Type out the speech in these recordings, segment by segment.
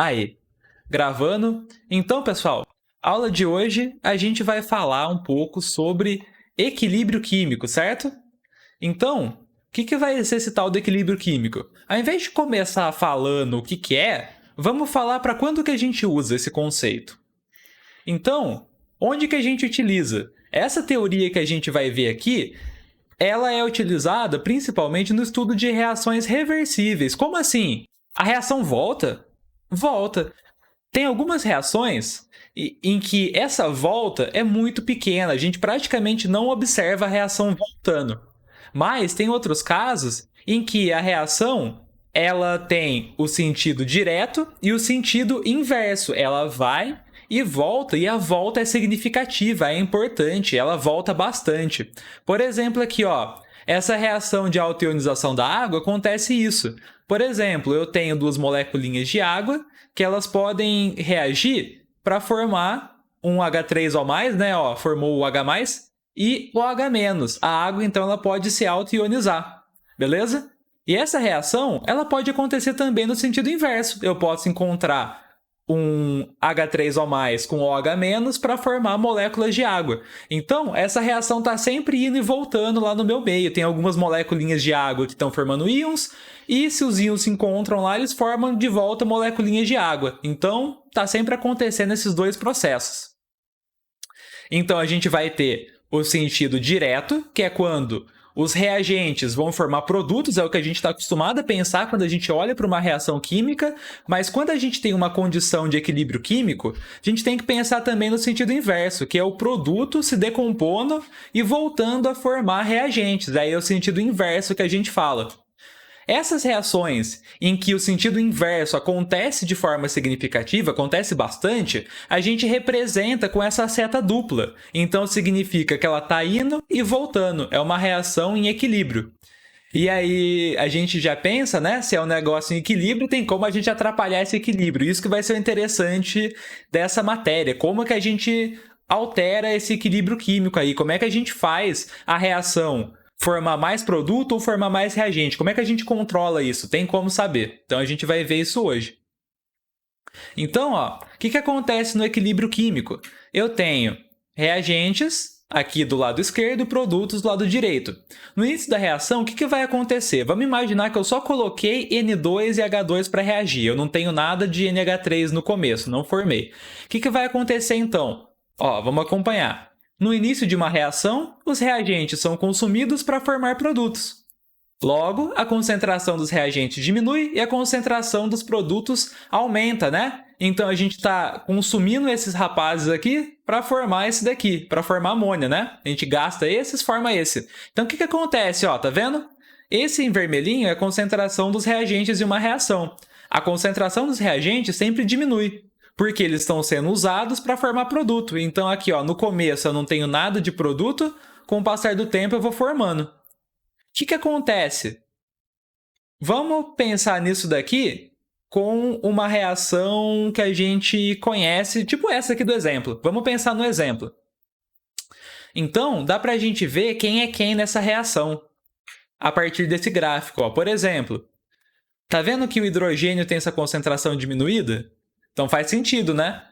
Aí, gravando. Então, pessoal, aula de hoje a gente vai falar um pouco sobre equilíbrio químico, certo? Então, o que vai ser esse tal do equilíbrio químico? Ao invés de começar falando o que é, vamos falar para quando que a gente usa esse conceito. Então, onde que a gente utiliza? Essa teoria que a gente vai ver aqui, ela é utilizada principalmente no estudo de reações reversíveis. Como assim? A reação volta? Volta. Tem algumas reações em que essa volta é muito pequena, a gente praticamente não observa a reação voltando. Mas tem outros casos em que a reação ela tem o sentido direto e o sentido inverso. Ela vai e a volta é significativa, é importante, ela volta bastante. Por exemplo, aqui, ó, essa reação de autoionização da água acontece isso. Por exemplo, eu tenho duas moléculinhas de água que elas podem reagir para formar um H3O+, né? Ó, formou o H+, e o H-. A água, então, ela pode se auto-ionizar, beleza? E essa reação, ela pode acontecer também no sentido inverso. Eu posso encontrar um H3O+, com OH- para formar moléculas de água. Então, essa reação está sempre indo e voltando lá no meu meio. Tem algumas moléculinhas de água que estão formando íons, e se os íons se encontram lá, eles formam de volta moléculinhas de água. Então, está sempre acontecendo esses dois processos. Então, a gente vai ter o sentido direto, que é quando os reagentes vão formar produtos, é o que a gente está acostumado a pensar quando a gente olha para uma reação química, mas quando a gente tem uma condição de equilíbrio químico, a gente tem que pensar também no sentido inverso, que é o produto se decompondo e voltando a formar reagentes. Aí é o sentido inverso que a gente fala. Essas reações em que o sentido inverso acontece de forma significativa, acontece bastante, a gente representa com essa seta dupla. Então significa que ela está indo e voltando. É uma reação em equilíbrio. E aí a gente já pensa, né? Se é um negócio em equilíbrio, tem como a gente atrapalhar esse equilíbrio. Isso que vai ser o interessante dessa matéria. Como que a gente altera esse equilíbrio químico aí? Como é que a gente faz a reação formar mais produto ou formar mais reagente? Como é que a gente controla isso? Tem como saber. Então a gente vai ver isso hoje. Então, ó, o que acontece no equilíbrio químico? Eu tenho reagentes aqui do lado esquerdo e produtos do lado direito. No início da reação, o que vai acontecer? Vamos imaginar que eu só coloquei N2 e H2 para reagir. Eu não tenho nada de NH3 no começo, não formei. O que vai acontecer então? Ó, vamos acompanhar. No início de uma reação, os reagentes são consumidos para formar produtos. Logo, a concentração dos reagentes diminui e a concentração dos produtos aumenta, né? Então, a gente está consumindo esses rapazes aqui para formar esse daqui, para formar amônia, né? A gente gasta esses, forma esse. Então, o que acontece? Ó, tá vendo? Esse em vermelhinho é a concentração dos reagentes de uma reação. A concentração dos reagentes sempre diminui, porque eles estão sendo usados para formar produto. Então, aqui, ó, no começo eu não tenho nada de produto, com o passar do tempo eu vou formando. O que acontece? Vamos pensar nisso daqui com uma reação que a gente conhece, tipo essa aqui do exemplo. Vamos pensar no exemplo. Então, dá para a gente ver quem é quem nessa reação a partir desse gráfico. Ó. Por exemplo, tá vendo que o hidrogênio tem essa concentração diminuída? Então faz sentido, né?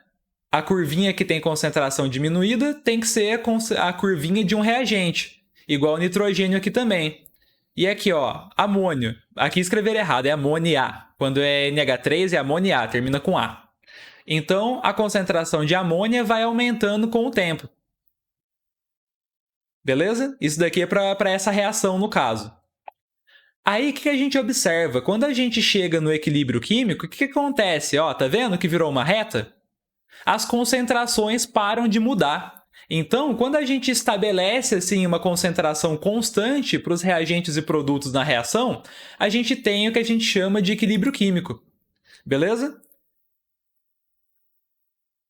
A curvinha que tem concentração diminuída tem que ser a curvinha de um reagente, igual o nitrogênio aqui também. E aqui, ó, amônio. Aqui escrever errado, é amônia. Quando é NH3 é amônia, termina com A. Então, a concentração de amônia vai aumentando com o tempo. Beleza? Isso daqui é para essa reação, no caso. Aí, o que a gente observa? Quando a gente chega no equilíbrio químico, o que acontece? Ó, tá vendo que virou uma reta? As concentrações param de mudar. Então, quando a gente estabelece assim, uma concentração constante para os reagentes e produtos na reação, a gente tem o que a gente chama de equilíbrio químico. Beleza?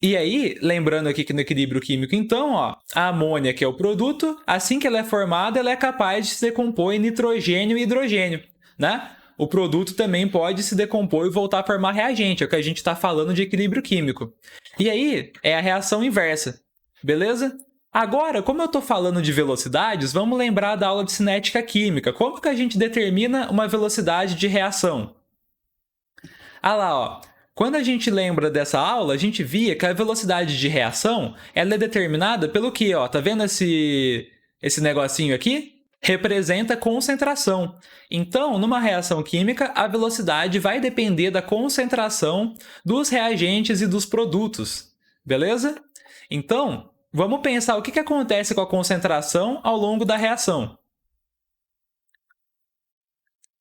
E aí, lembrando aqui que no equilíbrio químico, então, ó, a amônia, que é o produto, assim que ela é formada, ela é capaz de se decompor em nitrogênio e hidrogênio, né? O produto também pode se decompor e voltar a formar reagente, é o que a gente está falando de equilíbrio químico. E aí, é a reação inversa, beleza? Agora, como eu estou falando de velocidades, vamos lembrar da aula de cinética química. Como que a gente determina uma velocidade de reação? Ah lá, ó. Quando a gente lembra dessa aula, a gente via que a velocidade de reação ela é determinada pelo quê? Ó, tá vendo esse negocinho aqui? Representa concentração. Então, numa reação química, a velocidade vai depender da concentração dos reagentes e dos produtos. Beleza? Então, vamos pensar o que acontece com a concentração ao longo da reação.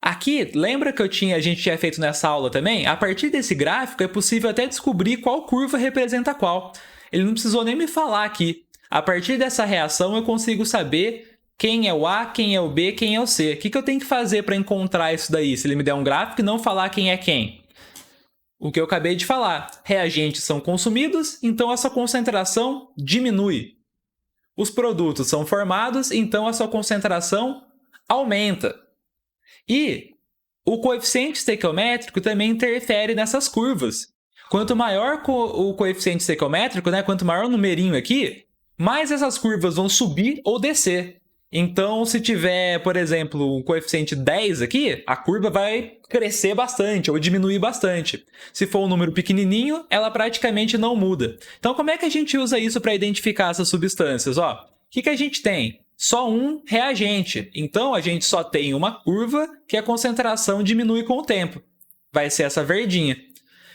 Aqui, lembra que a gente tinha feito nessa aula também? A partir desse gráfico, é possível até descobrir qual curva representa qual. Ele não precisou nem me falar aqui. A partir dessa reação, eu consigo saber quem é o A, quem é o B, quem é o C. O que eu tenho que fazer para encontrar isso daí? Se ele me der um gráfico e não falar quem é quem? O que eu acabei de falar. Reagentes são consumidos, então a sua concentração diminui. Os produtos são formados, então a sua concentração aumenta. E o coeficiente estequiométrico também interfere nessas curvas. Quanto maior o coeficiente estequiométrico, né, quanto maior o numerinho aqui, mais essas curvas vão subir ou descer. Então, se tiver, por exemplo, um coeficiente 10 aqui, a curva vai crescer bastante ou diminuir bastante. Se for um número pequenininho, ela praticamente não muda. Então, como é que a gente usa isso para identificar essas substâncias? Ó, o que a gente tem? Só um reagente. Então, a gente só tem uma curva que a concentração diminui com o tempo. Vai ser essa verdinha.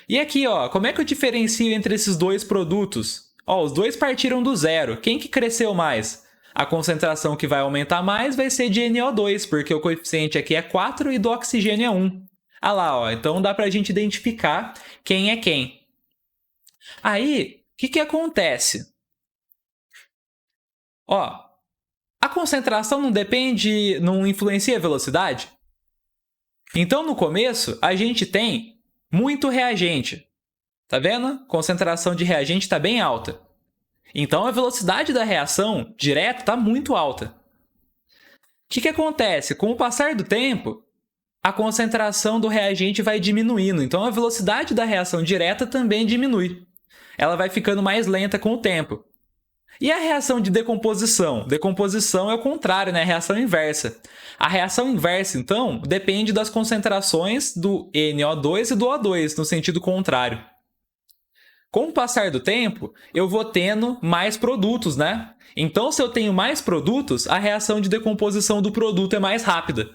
E aqui, ó, como é que eu diferencio entre esses dois produtos? Ó, os dois partiram do zero. Quem que cresceu mais? A concentração que vai aumentar mais vai ser de NO2, porque o coeficiente aqui é 4 e do oxigênio é 1. Ah lá, ó, então dá para a gente identificar quem é quem. Aí, o que acontece? Ó, a concentração não influencia a velocidade? Então, no começo, a gente tem muito reagente. Tá vendo? Concentração de reagente está bem alta. Então, a velocidade da reação direta está muito alta. O que acontece? Com o passar do tempo, a concentração do reagente vai diminuindo. Então, a velocidade da reação direta também diminui. Ela vai ficando mais lenta com o tempo. E a reação de decomposição? Decomposição é o contrário, né? A reação inversa. A reação inversa, então, depende das concentrações do NO2 e do O2, no sentido contrário. Com o passar do tempo, eu vou tendo mais produtos, né? Então, se eu tenho mais produtos, a reação de decomposição do produto é mais rápida.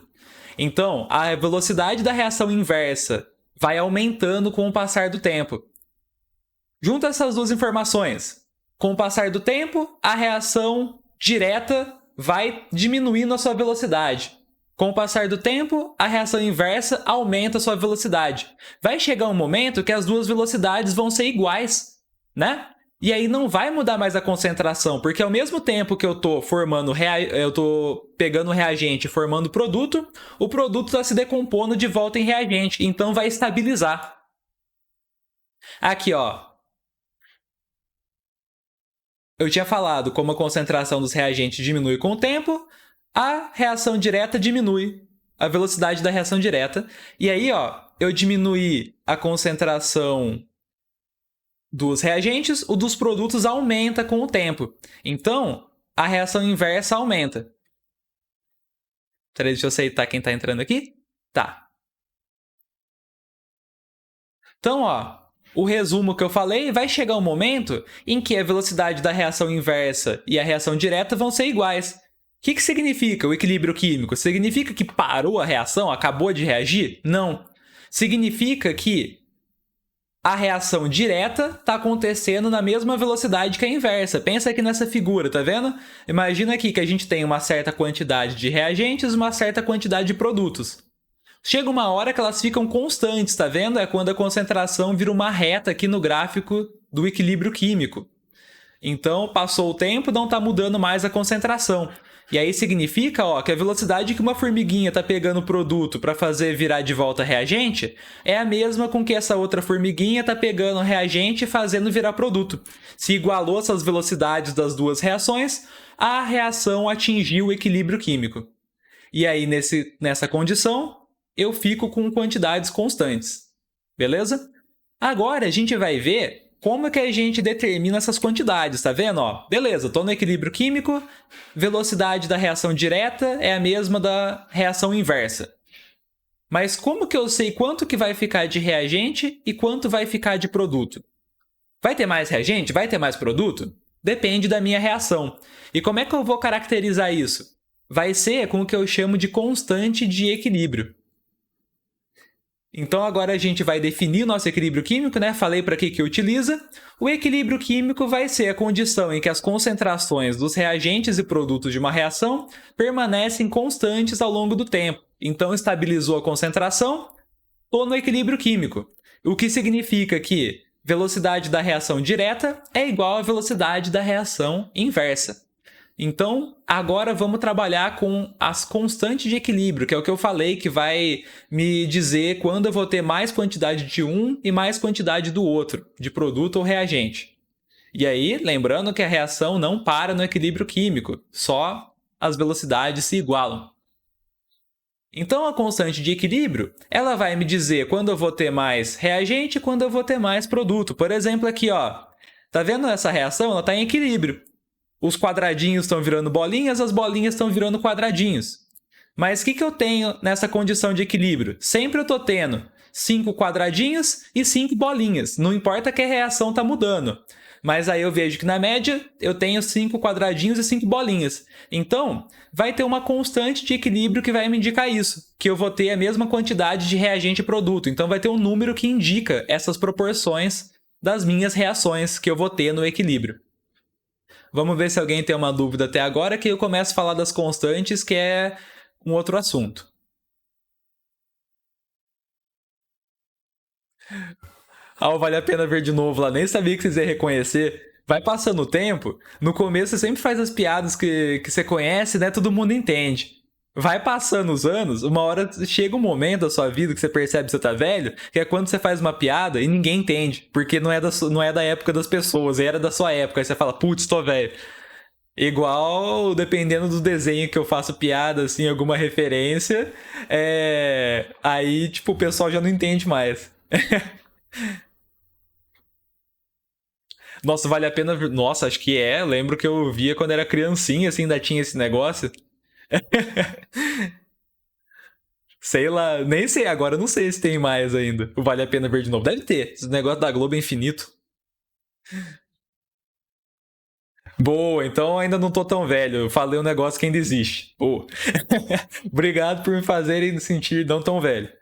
Então, a velocidade da reação inversa vai aumentando com o passar do tempo. Junta essas duas informações. Com o passar do tempo, a reação direta vai diminuindo a sua velocidade. Com o passar do tempo, a reação inversa aumenta a sua velocidade. Vai chegar um momento que as duas velocidades vão ser iguais, né? E aí não vai mudar mais a concentração, porque ao mesmo tempo que eu estou pegando reagente e formando produto, o produto está se decompondo de volta em reagente, então vai estabilizar. Aqui, ó. Eu tinha falado como a concentração dos reagentes diminui com o tempo, a reação direta diminui a velocidade da reação direta. E aí, ó, eu diminuí a concentração dos reagentes, o dos produtos aumenta com o tempo. Então, a reação inversa aumenta. Peraí, deixa eu aceitar quem está entrando aqui. Tá. Então, ó, o resumo que eu falei, vai chegar um momento em que a velocidade da reação inversa e a reação direta vão ser iguais. O que significa o equilíbrio químico? Significa que parou a reação, acabou de reagir? Não. Significa que a reação direta está acontecendo na mesma velocidade que a inversa. Pensa aqui nessa figura, tá vendo? Imagina aqui que a gente tem uma certa quantidade de reagentes e uma certa quantidade de produtos. Chega uma hora que elas ficam constantes, tá vendo? É quando a concentração vira uma reta aqui no gráfico do equilíbrio químico. Então, passou o tempo, não está mudando mais a concentração. E aí significa, ó, que a velocidade que uma formiguinha está pegando o produto para fazer virar de volta reagente é a mesma com que essa outra formiguinha está pegando reagente e fazendo virar produto. Se igualou essas velocidades das duas reações, a reação atingiu o equilíbrio químico. E aí, nessa condição, eu fico com quantidades constantes. Beleza? Agora a gente vai ver como que a gente determina essas quantidades, tá vendo? Ó, beleza, estou no equilíbrio químico, velocidade da reação direta é a mesma da reação inversa. Mas como que eu sei quanto que vai ficar de reagente e quanto vai ficar de produto? Vai ter mais reagente? Vai ter mais produto? Depende da minha reação. E como é que eu vou caracterizar isso? Vai ser com o que eu chamo de constante de equilíbrio. Então agora a gente vai definir o nosso equilíbrio químico, né? Falei para que utiliza. O equilíbrio químico vai ser a condição em que as concentrações dos reagentes e produtos de uma reação permanecem constantes ao longo do tempo. Então estabilizou a concentração, estou no equilíbrio químico. O que significa que velocidade da reação direta é igual à velocidade da reação inversa. Então, agora vamos trabalhar com as constantes de equilíbrio, que é o que eu falei, que vai me dizer quando eu vou ter mais quantidade de um e mais quantidade do outro, de produto ou reagente. E aí, lembrando que a reação não para no equilíbrio químico, só as velocidades se igualam. Então, a constante de equilíbrio, ela vai me dizer quando eu vou ter mais reagente e quando eu vou ter mais produto. Por exemplo, aqui, ó, tá vendo essa reação? Ela está em equilíbrio. Os quadradinhos estão virando bolinhas, as bolinhas estão virando quadradinhos. Mas o que eu tenho nessa condição de equilíbrio? Sempre eu estou tendo 5 quadradinhos e 5 bolinhas. Não importa que a reação está mudando. Mas aí eu vejo que na média eu tenho 5 quadradinhos e 5 bolinhas. Então, vai ter uma constante de equilíbrio que vai me indicar isso. Que eu vou ter a mesma quantidade de reagente e produto. Então vai ter um número que indica essas proporções das minhas reações que eu vou ter no equilíbrio. Vamos ver se alguém tem uma dúvida até agora, que eu começo a falar das constantes, que é um outro assunto. Vale a pena ver de novo lá. Nem sabia que vocês iam reconhecer. Vai passando o tempo, no começo você sempre faz as piadas que você conhece, né? Todo mundo entende. Vai passando os anos, uma hora chega um momento da sua vida que você percebe que você tá velho, que é quando você faz uma piada e ninguém entende, porque não é da época das pessoas, era da sua época. Aí você fala, putz, tô velho. Igual, dependendo do desenho que eu faço piada, assim, alguma referência, aí, tipo, o pessoal já não entende mais. Nossa, vale a pena. Nossa, acho que é. Lembro que eu via quando era criancinha, assim, ainda tinha esse negócio. Sei lá, nem sei agora, não sei se tem mais ainda. Vale a pena ver de novo. Deve ter. Esse negócio da Globo é infinito. Boa, então ainda não tô tão velho. Eu falei um negócio que ainda existe. Boa. Obrigado por me fazerem sentir não tão velho.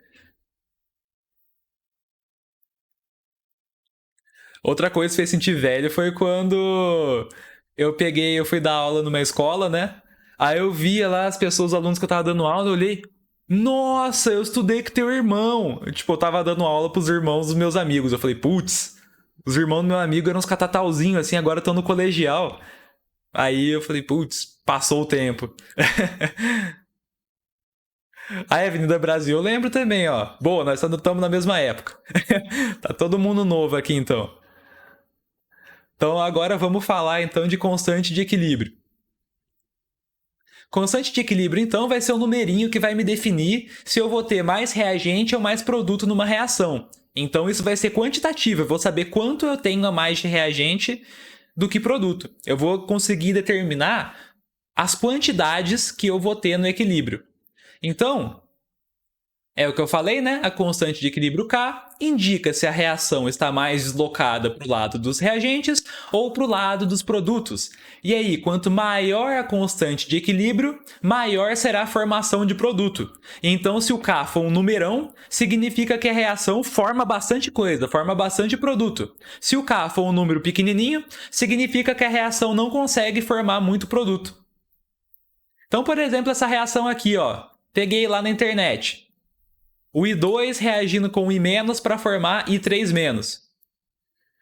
Outra coisa que fez sentir velho foi quando eu fui dar aula numa escola, né? Aí eu via lá as pessoas, os alunos que eu tava dando aula, eu olhei, nossa, eu estudei com teu irmão. Tipo, eu tava dando aula pros irmãos dos meus amigos. Eu falei, putz, os irmãos do meu amigo eram uns catatauzinhos, assim, agora estão no colegial. Aí eu falei, putz, passou o tempo. A Avenida Brasil eu lembro também, ó. Boa, nós estamos na mesma época. Tá todo mundo novo aqui, então. Então agora vamos falar então de constante de equilíbrio. Constante de equilíbrio, então, vai ser o numerinho que vai me definir se eu vou ter mais reagente ou mais produto numa reação. Então, isso vai ser quantitativo. Eu vou saber quanto eu tenho a mais de reagente do que produto. Eu vou conseguir determinar as quantidades que eu vou ter no equilíbrio. Então, é o que eu falei, né? A constante de equilíbrio K indica se a reação está mais deslocada para o lado dos reagentes ou para o lado dos produtos. E aí, quanto maior a constante de equilíbrio, maior será a formação de produto. Então, se o K for um numerão, significa que a reação forma bastante coisa, forma bastante produto. Se o K for um número pequenininho, significa que a reação não consegue formar muito produto. Então, por exemplo, essa reação aqui, ó, peguei lá na internet. O I2 reagindo com o I- para formar I3-.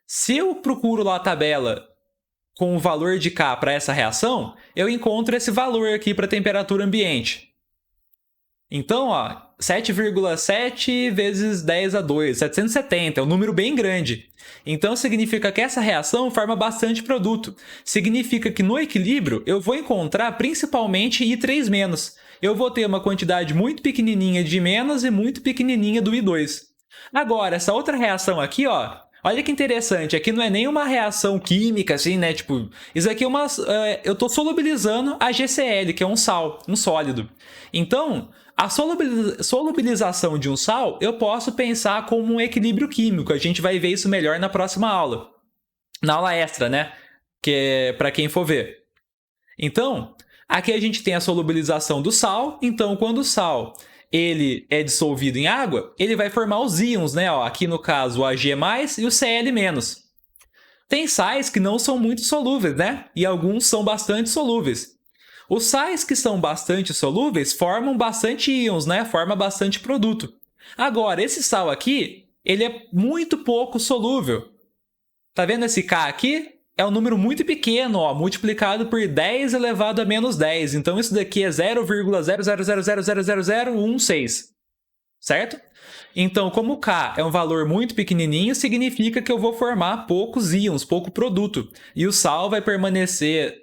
Se eu procuro lá a tabela com o valor de K para essa reação, eu encontro esse valor aqui para a temperatura ambiente. Então, ó, 7,7 vezes 10 a 2, 770, é um número bem grande. Então, significa que essa reação forma bastante produto. Significa que no equilíbrio eu vou encontrar principalmente I3-. Eu vou ter uma quantidade muito pequenininha de menos e muito pequenininha do I2. Agora, essa outra reação aqui, ó, olha que interessante, aqui não é nem uma reação química, assim, né? Tipo, isso aqui é uma... eu estou solubilizando a GCl, que é um sal, um sólido. Então, a solubilização de um sal eu posso pensar como um equilíbrio químico. A gente vai ver isso melhor na próxima aula. Na aula extra, né? Que é para quem for ver. Então, aqui a gente tem a solubilização do sal. Então, quando o sal ele é dissolvido em água, ele vai formar os íons, né? Ó, aqui no caso o Ag+ e o Cl-. Tem sais que não são muito solúveis, né? E alguns são bastante solúveis. Os sais que são bastante solúveis formam bastante íons, né? Forma bastante produto. Agora, esse sal aqui, ele é muito pouco solúvel. Tá vendo esse K aqui? É um número muito pequeno, ó, multiplicado por 10 elevado a menos 10. Então, isso daqui é 0,000000016, certo? Então, como K é um valor muito pequenininho, significa que eu vou formar poucos íons, pouco produto. E o sal vai permanecer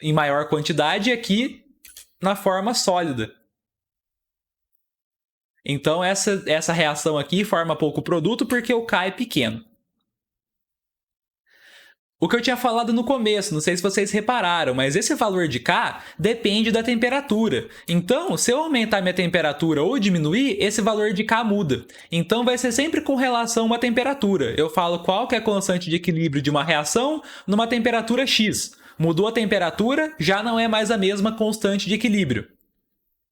em maior quantidade aqui na forma sólida. Então, essa reação aqui forma pouco produto porque o K é pequeno. O que eu tinha falado no começo, não sei se vocês repararam, mas esse valor de K depende da temperatura. Então, se eu aumentar minha temperatura ou diminuir, esse valor de K muda. Então, vai ser sempre com relação a uma temperatura. Eu falo qual que é a constante de equilíbrio de uma reação numa temperatura X. Mudou a temperatura, já não é mais a mesma constante de equilíbrio.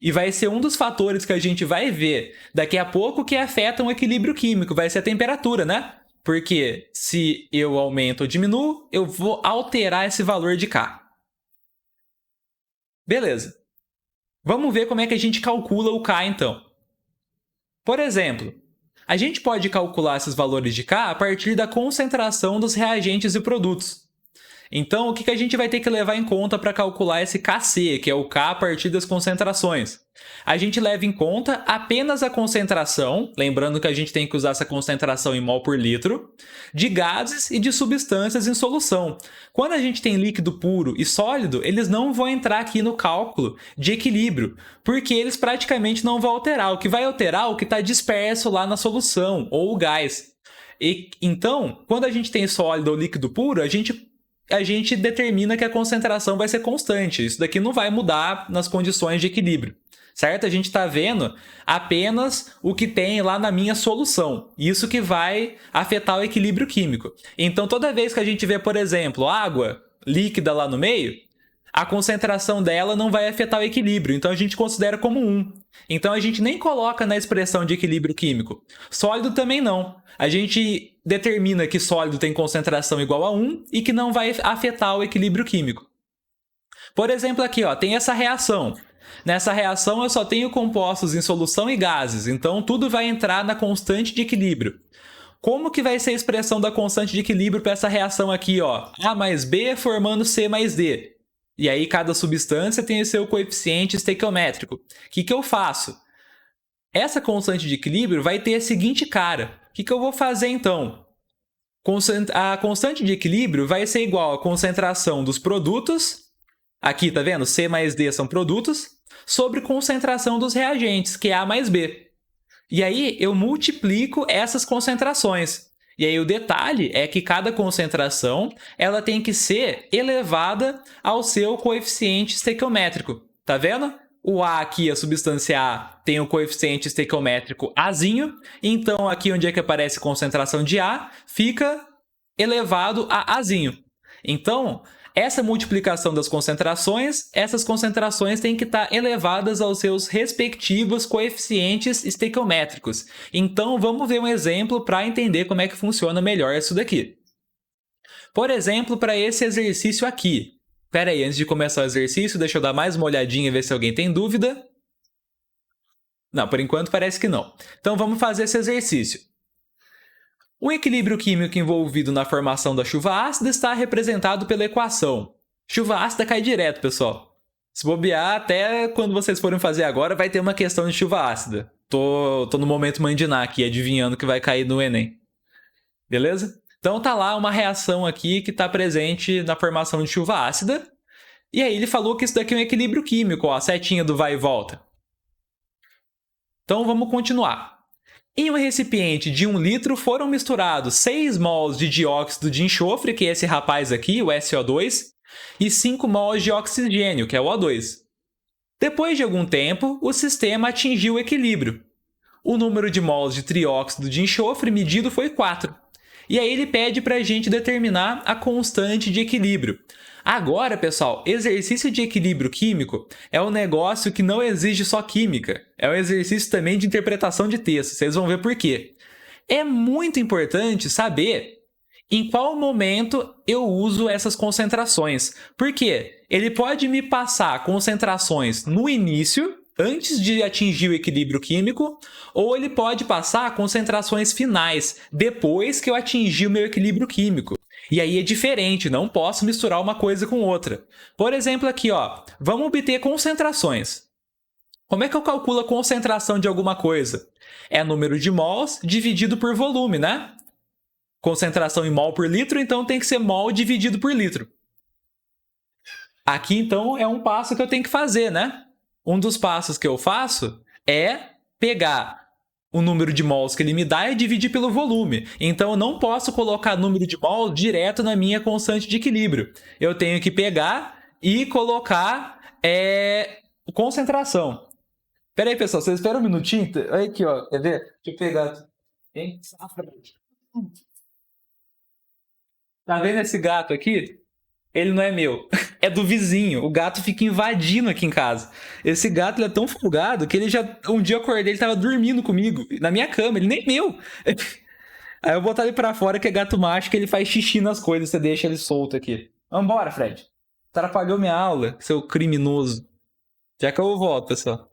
E vai ser um dos fatores que a gente vai ver daqui a pouco que afetam o equilíbrio químico, vai ser a temperatura, né? Porque se eu aumento ou diminuo, eu vou alterar esse valor de K. Beleza. Vamos ver como é que a gente calcula o K, então. Por exemplo, a gente pode calcular esses valores de K a partir da concentração dos reagentes e produtos. Então, o que a gente vai ter que levar em conta para calcular esse Kc, que é o K a partir das concentrações? A gente leva em conta apenas a concentração, lembrando que a gente tem que usar essa concentração em mol por litro, de gases e de substâncias em solução. Quando a gente tem líquido puro e sólido, eles não vão entrar aqui no cálculo de equilíbrio, porque eles praticamente não vão alterar. O que vai alterar é o que está disperso lá na solução, ou o gás. Então, quando a gente tem sólido ou líquido puro, a gente determina que a concentração vai ser constante. Isso daqui não vai mudar nas condições de equilíbrio, certo? A gente está vendo apenas o que tem lá na minha solução. Isso que vai afetar o equilíbrio químico. Então, toda vez que a gente vê, por exemplo, água líquida lá no meio, a concentração dela não vai afetar o equilíbrio. Então, a gente considera como 1. Então, a gente nem coloca na expressão de equilíbrio químico. Sólido também não. A gente determina que sólido tem concentração igual a 1 e que não vai afetar o equilíbrio químico. Por exemplo, aqui ó, tem essa reação. Nessa reação eu só tenho compostos em solução e gases, então tudo vai entrar na constante de equilíbrio. Como que vai ser a expressão da constante de equilíbrio para essa reação aqui? Ó? A mais B formando C mais D. E aí cada substância tem o seu coeficiente estequiométrico. O que eu faço? Essa constante de equilíbrio vai ter a seguinte cara. O que eu vou fazer então? A constante de equilíbrio vai ser igual à concentração dos produtos, aqui tá vendo? C mais D são produtos, sobre concentração dos reagentes, que é A mais B. E aí eu multiplico essas concentrações. E aí o detalhe é que cada concentração ela tem que ser elevada ao seu coeficiente estequiométrico. Tá vendo? O A aqui, a substância A, tem o coeficiente estequiométrico Azinho. Então, aqui onde é que aparece concentração de A, fica elevado a Azinho. Então, essa multiplicação das concentrações, essas concentrações têm que estar elevadas aos seus respectivos coeficientes estequiométricos. Então, vamos ver um exemplo para entender como é que funciona melhor isso daqui. Por exemplo, para esse exercício aqui. Espera aí, antes de começar o exercício, deixa eu dar mais uma olhadinha e ver se alguém tem dúvida. Não, por enquanto parece que não. Então, vamos fazer esse exercício. O equilíbrio químico envolvido na formação da chuva ácida está representado pela equação. Chuva ácida cai direto, pessoal. Se bobear, até quando vocês forem fazer agora, vai ter uma questão de chuva ácida. Tô no momento mandinar aqui, adivinhando que vai cair no Enem. Beleza? Então tá lá uma reação aqui que está presente na formação de chuva ácida. E aí ele falou que isso daqui é um equilíbrio químico, ó, a setinha do vai e volta. Então vamos continuar. Em um recipiente de 1 litro foram misturados 6 mols de dióxido de enxofre, que é esse rapaz aqui, o SO2, e 5 mols de oxigênio, que é o O2. Depois de algum tempo, o sistema atingiu o equilíbrio. O número de mols de trióxido de enxofre medido foi 4. E aí ele pede para a gente determinar a constante de equilíbrio. Agora, pessoal, exercício de equilíbrio químico é um negócio que não exige só química. É um exercício também de interpretação de texto. Vocês vão ver por quê. É muito importante saber em qual momento eu uso essas concentrações. Por quê? Ele pode me passar concentrações no início, antes de atingir o equilíbrio químico, ou ele pode passar concentrações finais, depois que eu atingir o meu equilíbrio químico. E aí é diferente, não posso misturar uma coisa com outra. Por exemplo, aqui, ó, vamos obter concentrações. Como é que eu calculo a concentração de alguma coisa? É número de mols dividido por volume, né? Concentração em mol por litro, então tem que ser mol dividido por litro. Aqui, então, é um passo que eu tenho que fazer, né? Um dos passos que eu faço é pegar o número de mols que ele me dá e dividir pelo volume. Então, eu não posso colocar número de mol direto na minha constante de equilíbrio. Eu tenho que pegar e colocar concentração. Pera aí, pessoal, vocês esperam um minutinho? Olha aqui, ó. Quer ver? Deixa eu pegar. Tá vendo esse gato aqui? Ele não é meu, é do vizinho. O gato fica invadindo aqui em casa. Esse gato ele é tão folgado que ele já. Um dia eu acordei, ele tava dormindo comigo, na minha cama, ele nem é meu. Aí eu vou botar ele pra fora, que é gato macho, que ele faz xixi nas coisas, você deixa ele solto aqui. Vambora, Fred. Atrapalhou minha aula, seu criminoso. Já que eu volto, pessoal.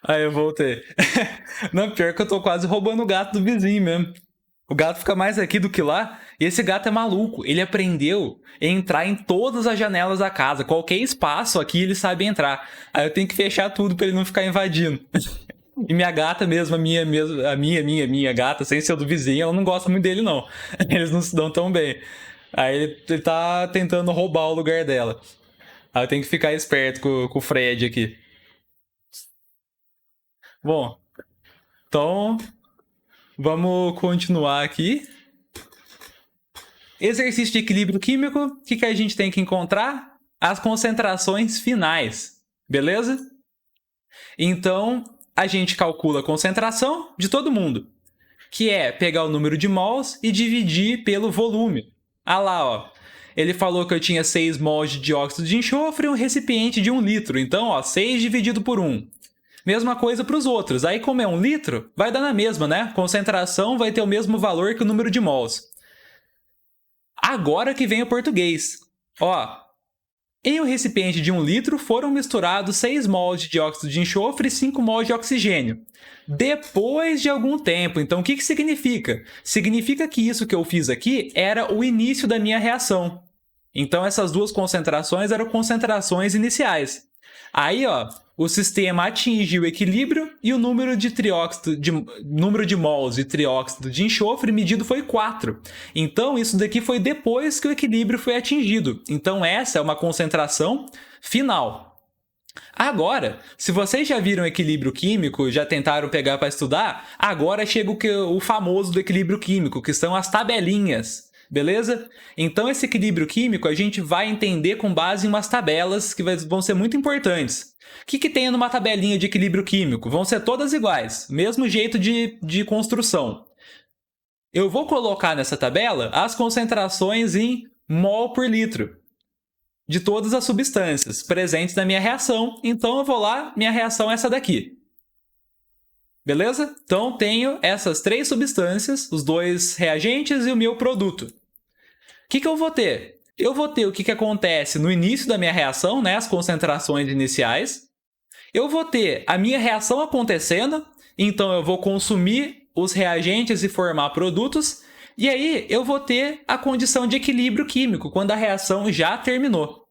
Aí eu voltei. Não, pior que eu tô quase roubando o gato do vizinho mesmo. O gato fica mais aqui do que lá. E esse gato é maluco. Ele aprendeu a entrar em todas as janelas da casa. Qualquer espaço aqui ele sabe entrar. Aí eu tenho que fechar tudo pra ele não ficar invadindo. E minha gata mesmo, a minha gata, sem ser do vizinho, ela não gosta muito dele, não. Eles não se dão tão bem. Aí ele tá tentando roubar o lugar dela. Aí eu tenho que ficar esperto com o Fred aqui. Bom, então vamos continuar aqui. Exercício de equilíbrio químico. O que a gente tem que encontrar? As concentrações finais. Beleza? Então, a gente calcula a concentração de todo mundo, que é pegar o número de mols e dividir pelo volume. Ah lá, ó. Ele falou que eu tinha 6 mols de dióxido de enxofre e um recipiente de 1 litro. Então, ó, 6 dividido por 1. Mesma coisa para os outros. Aí, como é 1 litro, vai dar na mesma, né? Concentração vai ter o mesmo valor que o número de mols. Agora que vem o português. Ó, em um recipiente de 1 litro foram misturados 6 mols de dióxido de enxofre e 5 mols de oxigênio. Depois de algum tempo. Então, o que significa? Significa que isso que eu fiz aqui era o início da minha reação. Então, essas duas concentrações eram concentrações iniciais. Aí, ó, o sistema atingiu o equilíbrio e o número de mols de trióxido de enxofre medido foi 4. Então, isso daqui foi depois que o equilíbrio foi atingido. Então, essa é uma concentração final. Agora, se vocês já viram equilíbrio químico, já tentaram pegar para estudar, agora chega o famoso do equilíbrio químico, que são as tabelinhas. Beleza? Então, esse equilíbrio químico a gente vai entender com base em umas tabelas que vão ser muito importantes. O que tem numa tabelinha de equilíbrio químico? Vão ser todas iguais, mesmo jeito de construção. Eu vou colocar nessa tabela as concentrações em mol por litro. de todas as substâncias presentes na minha reação. Então, eu vou lá, minha reação é essa daqui. Beleza? Então, tenho essas 3 substâncias, os 2 reagentes e o meu produto. O que eu vou ter? Eu vou ter o que acontece no início da minha reação, né? As concentrações iniciais. Eu vou ter a minha reação acontecendo, então eu vou consumir os reagentes e formar produtos. E aí, eu vou ter a condição de equilíbrio químico, quando a reação já terminou.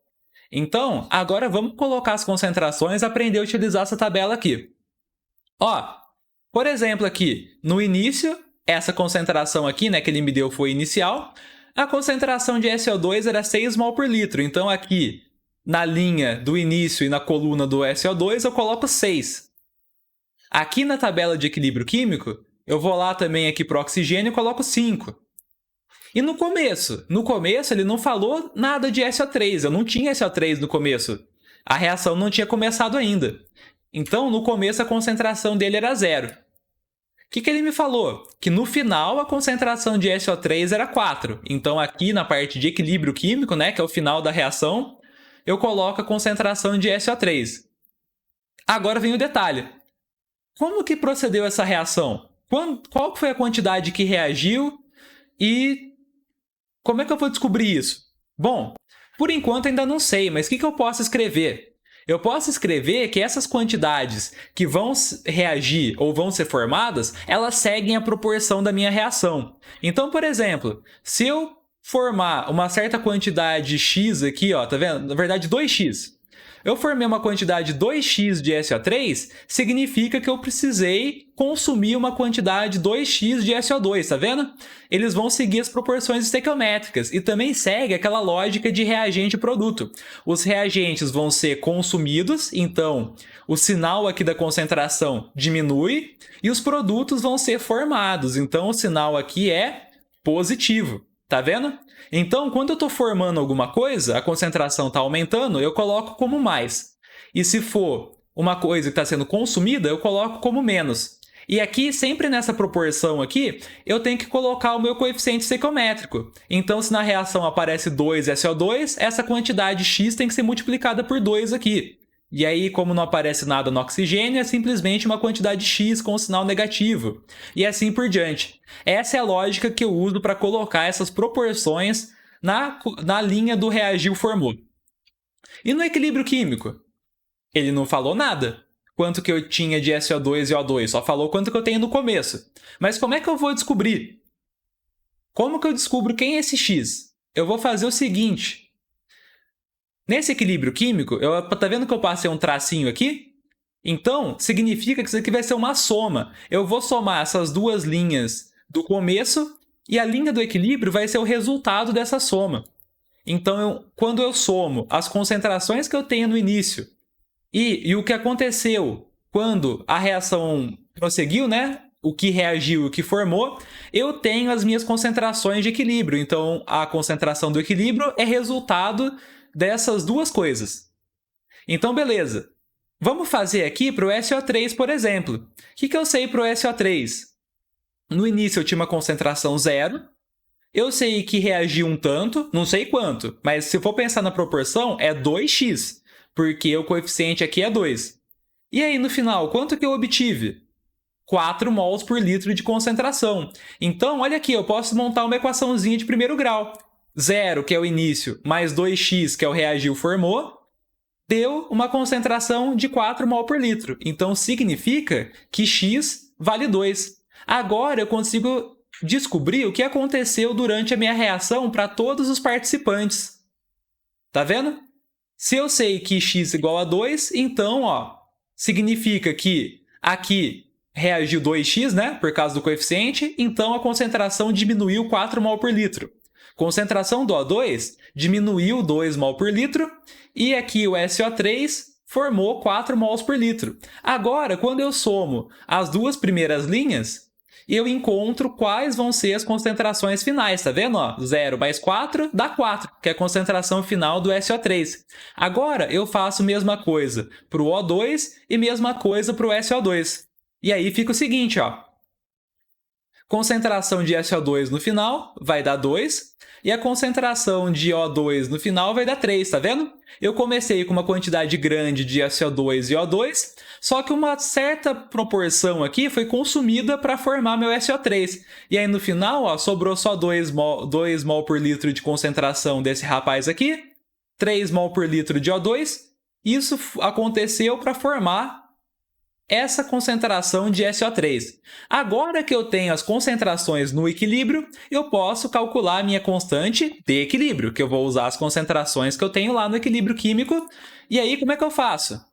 Então, agora vamos colocar as concentrações e aprender a utilizar essa tabela aqui. Ó, por exemplo aqui, no início, essa concentração aqui, né, que ele me deu foi inicial, a concentração de SO2 era 6 mol por litro. Então, aqui, na linha do início e na coluna do SO2, eu coloco 6. Aqui na tabela de equilíbrio químico, eu vou lá também aqui para o oxigênio e coloco 5. E no começo? No começo ele não falou nada de SO3, eu não tinha SO3 no começo. A reação não tinha começado ainda. Então, no começo a concentração dele era 0. O que ele me falou? Que no final a concentração de SO3 era 4. Então, aqui na parte de equilíbrio químico, né, que é o final da reação, eu coloco a concentração de SO3. Agora vem o detalhe. Como que procedeu essa reação? Qual foi a quantidade que reagiu e como é que eu vou descobrir isso? Bom, por enquanto ainda não sei, mas o que eu posso escrever? Eu posso escrever que essas quantidades que vão reagir ou vão ser formadas, elas seguem a proporção da minha reação. Então, por exemplo, se eu formar uma certa quantidade X aqui, ó, tá vendo? Na verdade, 2x. Eu formei uma quantidade 2x de SO3, significa que eu precisei consumir uma quantidade 2x de SO2, tá vendo? Eles vão seguir as proporções estequiométricas e também segue aquela lógica de reagente e produto. Os reagentes vão ser consumidos, então o sinal aqui da concentração diminui, e os produtos vão ser formados, então o sinal aqui é positivo. Tá vendo? Então, quando eu estou formando alguma coisa, a concentração está aumentando, eu coloco como mais. E se for uma coisa que está sendo consumida, eu coloco como menos. E aqui, sempre nessa proporção aqui, eu tenho que colocar o meu coeficiente estequiométrico. Então, se na reação aparece 2 SO2, essa quantidade X tem que ser multiplicada por 2 aqui. E aí, como não aparece nada no oxigênio, é simplesmente uma quantidade X com o sinal negativo. E assim por diante. Essa é a lógica que eu uso para colocar essas proporções na linha do reagiu-formou. E no equilíbrio químico? Ele não falou nada. Quanto que eu tinha de SO2 e O2, só falou quanto que eu tenho no começo. Mas como é que eu vou descobrir? Como que eu descubro quem é esse X? Eu vou fazer o seguinte. Nesse equilíbrio químico, tá vendo que eu passei um tracinho aqui? Então, significa que isso aqui vai ser uma soma. Eu vou somar essas duas linhas do começo e a linha do equilíbrio vai ser o resultado dessa soma. Então, quando eu somo as concentrações que eu tenho no início e o que aconteceu quando a reação prosseguiu, né? O que reagiu e o que formou, eu tenho as minhas concentrações de equilíbrio. Então, a concentração do equilíbrio é resultado dessas duas coisas. Então, beleza. Vamos fazer aqui para o SO3, por exemplo. O que eu sei para o SO3? No início eu tinha uma concentração 0. Eu sei que reagiu um tanto, não sei quanto, mas se for pensar na proporção, é 2x, porque o coeficiente aqui é 2. E aí, no final, quanto que eu obtive? 4 mols por litro de concentração. Então, olha aqui, eu posso montar uma equaçãozinha de primeiro grau. 0, que é o início, mais 2x, que é o reagiu formou, deu uma concentração de 4 mol por litro. Então, significa que x vale 2. Agora, eu consigo descobrir o que aconteceu durante a minha reação para todos os participantes. Tá vendo? Se eu sei que x igual a 2, então, ó, significa que aqui reagiu 2x, né, por causa do coeficiente, então a concentração diminuiu 4 mol por litro. Concentração do O2 diminuiu 2 mol por litro e aqui o SO3 formou 4 mols por litro. Agora, quando eu somo as duas primeiras linhas, eu encontro quais vão ser as concentrações finais, tá vendo? 0 mais 4 dá 4, que é a concentração final do SO3. Agora, eu faço a mesma coisa para o O2 e mesma coisa para o SO2. E aí fica o seguinte, ó. Concentração de SO2 no final vai dar 2. E a concentração de O2 no final vai dar 3, tá vendo? Eu comecei com uma quantidade grande de SO2 e O2, só que uma certa proporção aqui foi consumida para formar meu SO3. E aí no final, ó, sobrou só 2 mol por litro de concentração desse rapaz aqui, 3 mol por litro de O2. Isso aconteceu para formar essa concentração de SO3. Agora que eu tenho as concentrações no equilíbrio, eu posso calcular a minha constante de equilíbrio, que eu vou usar as concentrações que eu tenho lá no equilíbrio químico. E aí, como é que eu faço?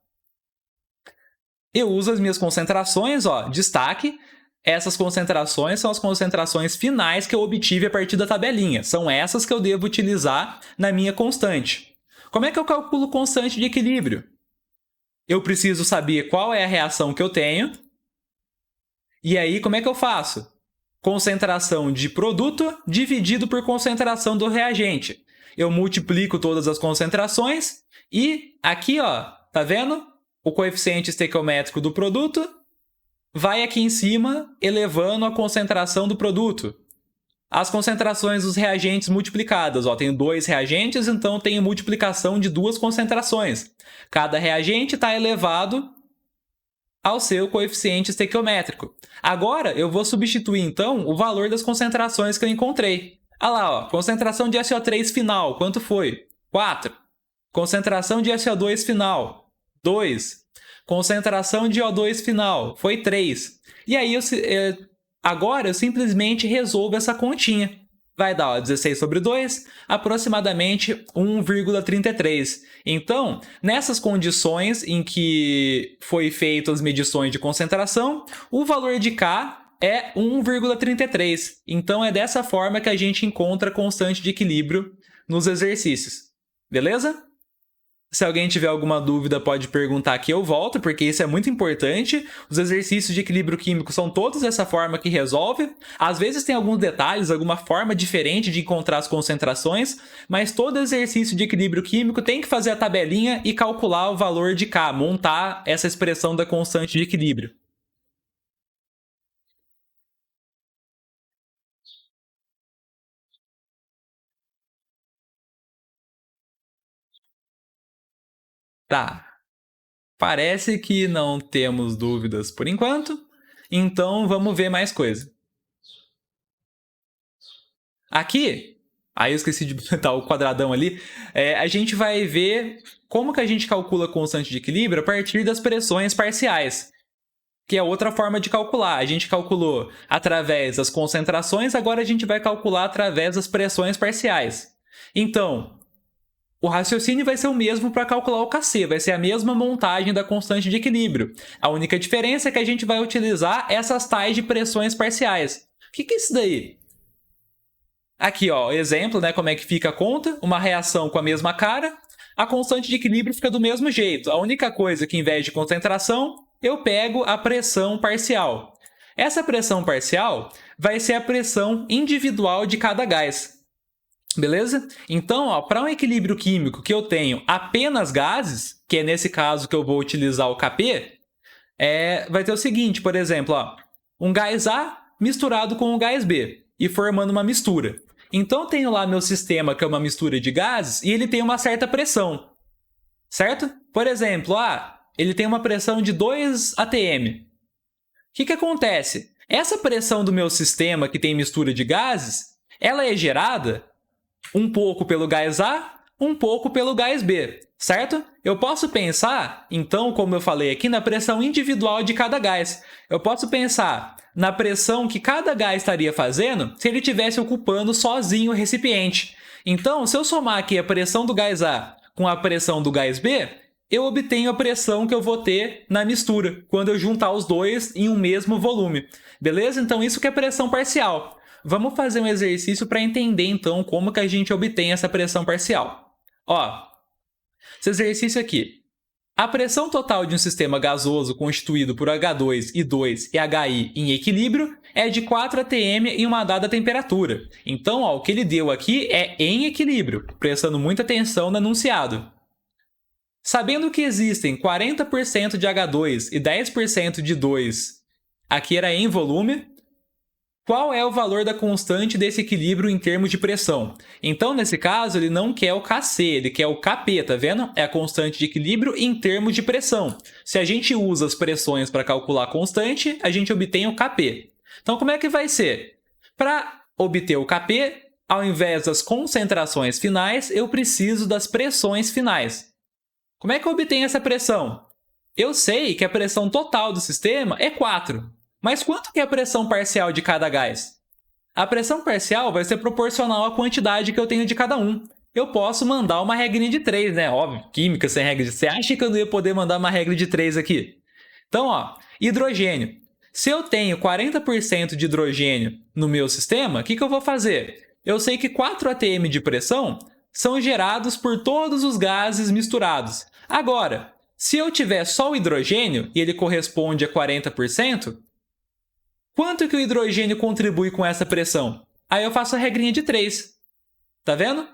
Eu uso as minhas concentrações, ó, destaque. Essas concentrações são as concentrações finais que eu obtive a partir da tabelinha. São essas que eu devo utilizar na minha constante. Como é que eu calculo constante de equilíbrio? Eu preciso saber qual é a reação que eu tenho. E aí, como é que eu faço? Concentração de produto dividido por concentração do reagente. Eu multiplico todas as concentrações e aqui, ó, tá vendo? O coeficiente estequiométrico do produto vai aqui em cima, elevando a concentração do produto. As concentrações dos reagentes multiplicadas. Ó, tenho 2 reagentes, então tenho multiplicação de 2 concentrações. Cada reagente está elevado ao seu coeficiente estequiométrico. Agora, eu vou substituir, então, o valor das concentrações que eu encontrei. Olha lá, ó, concentração de SO3 final, quanto foi? 4. Concentração de SO2 final, 2. Concentração de O2 final, foi 3. E aí, agora eu simplesmente resolvo essa continha. Vai dar, ó, 16 sobre 2, aproximadamente 1,33. Então, nessas condições em que foi feitas as medições de concentração, o valor de K é 1,33. Então, é dessa forma que a gente encontra a constante de equilíbrio nos exercícios. Beleza? Se alguém tiver alguma dúvida, pode perguntar que eu volto, porque isso é muito importante. Os exercícios de equilíbrio químico são todos dessa forma que resolve. Às vezes tem alguns detalhes, alguma forma diferente de encontrar as concentrações, mas todo exercício de equilíbrio químico tem que fazer a tabelinha e calcular o valor de K, montar essa expressão da constante de equilíbrio. Tá. Parece que não temos dúvidas por enquanto, então vamos ver mais coisa. Aqui, aí eu esqueci de botar o quadradão ali, a gente vai ver como que a gente calcula a constante de equilíbrio a partir das pressões parciais, que é outra forma de calcular. A gente calculou através das concentrações, agora a gente vai calcular através das pressões parciais. Então, o raciocínio vai ser o mesmo para calcular o Kc, vai ser a mesma montagem da constante de equilíbrio. A única diferença é que a gente vai utilizar essas tais de pressões parciais. O que é isso daí? Aqui, ó, exemplo, né, como é que fica a conta, uma reação com a mesma cara, a constante de equilíbrio fica do mesmo jeito. A única coisa que, em vez de concentração, eu pego a pressão parcial. Essa pressão parcial vai ser a pressão individual de cada gás. Beleza? Então, para um equilíbrio químico que eu tenho apenas gases, que é nesse caso que eu vou utilizar o Kp, vai ter o seguinte, por exemplo, ó, um gás A misturado com um gás B e formando uma mistura. Então, eu tenho lá meu sistema, que é uma mistura de gases, e ele tem uma certa pressão, certo? Por exemplo, ele tem uma pressão de 2 atm. O que acontece? Essa pressão do meu sistema, que tem mistura de gases, ela é gerada um pouco pelo gás A, um pouco pelo gás B, certo? Eu posso pensar, então, como eu falei aqui, na pressão individual de cada gás. Eu posso pensar na pressão que cada gás estaria fazendo se ele estivesse ocupando sozinho o recipiente. Então, se eu somar aqui a pressão do gás A com a pressão do gás B, eu obtenho a pressão que eu vou ter na mistura, quando eu juntar os dois em um mesmo volume. Beleza? Então, isso que é pressão parcial. Vamos fazer um exercício para entender, então, como que a gente obtém essa pressão parcial. Ó, esse exercício aqui. A pressão total de um sistema gasoso constituído por H2, I2 e HI em equilíbrio é de 4 atm em uma dada temperatura. Então, ó, o que ele deu aqui é em equilíbrio, prestando muita atenção no enunciado. Sabendo que existem 40% de H2 e 10% de 2, aqui era em volume, qual é o valor da constante desse equilíbrio em termos de pressão. Então, nesse caso, ele não quer o Kc, ele quer o Kp, tá vendo? É a constante de equilíbrio em termos de pressão. Se a gente usa as pressões para calcular a constante, a gente obtém o Kp. Então, como é que vai ser? Para obter o Kp, ao invés das concentrações finais, eu preciso das pressões finais. Como é que eu obtenho essa pressão? Eu sei que a pressão total do sistema é 4. Mas quanto que é a pressão parcial de cada gás? A pressão parcial vai ser proporcional à quantidade que eu tenho de cada um. Eu posso mandar uma regrinha de 3, né? Óbvio, química sem regra de 3. Você acha que eu não ia poder mandar uma regra de 3 aqui? Então, ó, hidrogênio. Se eu tenho 40% de hidrogênio no meu sistema, o que eu vou fazer? Eu sei que 4 atm de pressão são gerados por todos os gases misturados. Agora, se eu tiver só o hidrogênio, e ele corresponde a 40%, quanto que o hidrogênio contribui com essa pressão? Aí eu faço a regrinha de 3. Tá vendo?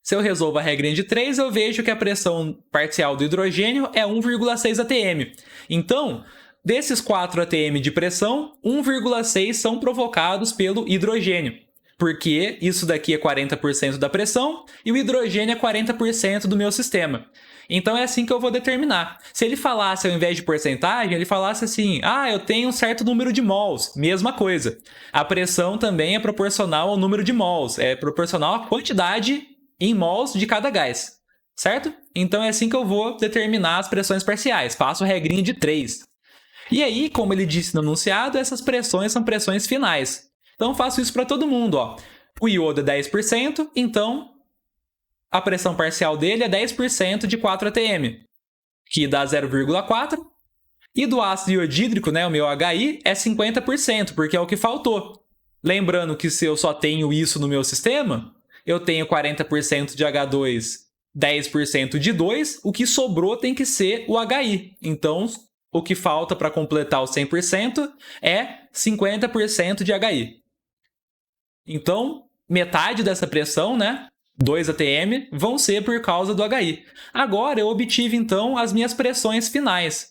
Se eu resolvo a regrinha de 3, eu vejo que a pressão parcial do hidrogênio é 1,6 atm. Então, desses 4 atm de pressão, 1,6 são provocados pelo hidrogênio. Porque isso daqui é 40% da pressão e o hidrogênio é 40% do meu sistema. Então é assim que eu vou determinar. Se ele falasse, ao invés de porcentagem, ele falasse assim, eu tenho um certo número de mols. Mesma coisa. A pressão também é proporcional ao número de mols. É proporcional à quantidade em mols de cada gás. Certo? Então é assim que eu vou determinar as pressões parciais. Faço regrinha de 3. E aí, como ele disse no enunciado, essas pressões são pressões finais. Então faço isso para todo mundo. Ó. O iodo é 10%, então a pressão parcial dele é 10% de 4 atm, que dá 0,4. E do ácido iodídrico, né, o meu HI, é 50%, porque é o que faltou. Lembrando que se eu só tenho isso no meu sistema, eu tenho 40% de H2, 10% de 2, o que sobrou tem que ser o HI. Então, o que falta para completar o 100% é 50% de HI. Então, metade dessa pressão, né, 2 atm, vão ser por causa do HI. Agora, eu obtive, então, as minhas pressões finais.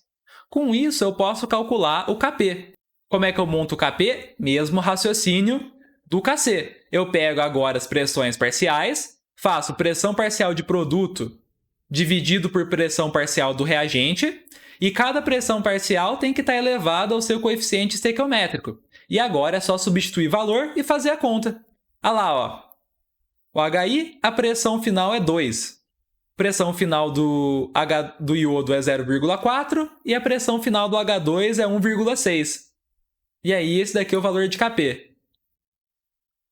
Com isso, eu posso calcular o Kp. Como é que eu monto o Kp? Mesmo raciocínio do Kc. Eu pego agora as pressões parciais, faço pressão parcial de produto dividido por pressão parcial do reagente, e cada pressão parcial tem que estar elevada ao seu coeficiente estequiométrico. E agora é só substituir valor e fazer a conta. Olha lá, ó. O HI, a pressão final é 2. Pressão final do iodo é 0,4 e a pressão final do H2 é 1,6. E aí, esse daqui é o valor de Kp.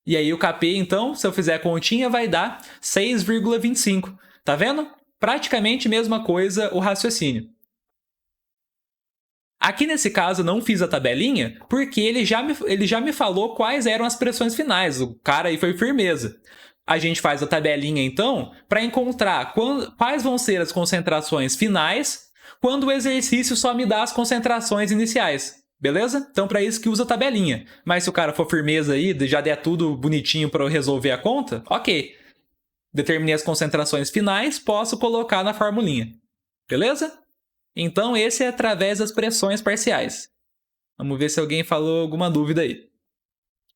E aí, o Kp, então, se eu fizer a continha, vai dar 6,25. Tá vendo? Praticamente a mesma coisa o raciocínio. Aqui nesse caso eu não fiz a tabelinha porque ele já me falou quais eram as pressões finais. O cara aí foi firmeza. A gente faz a tabelinha então para encontrar quais vão ser as concentrações finais quando o exercício só me dá as concentrações iniciais. Beleza? Então para isso que usa a tabelinha. Mas se o cara for firmeza aí, já der tudo bonitinho para eu resolver a conta, ok. Determinei as concentrações finais, posso colocar na formulinha. Beleza? Então, esse é através das pressões parciais. Vamos ver se alguém falou alguma dúvida aí.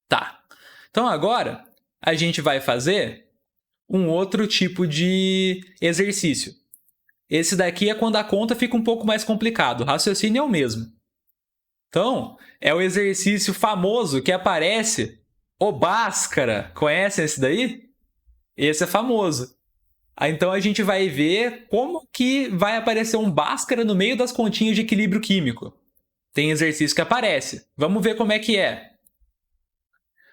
Tá. Então, agora, a gente vai fazer um outro tipo de exercício. Esse daqui é quando a conta fica um pouco mais complicado. O raciocínio é o mesmo. Então, é o exercício famoso que aparece o Bhaskara. Conhecem esse daí? Esse é famoso. Então a gente vai ver como que vai aparecer um Bhaskara no meio das continhas de equilíbrio químico. Tem exercício que aparece. Vamos ver como é que é.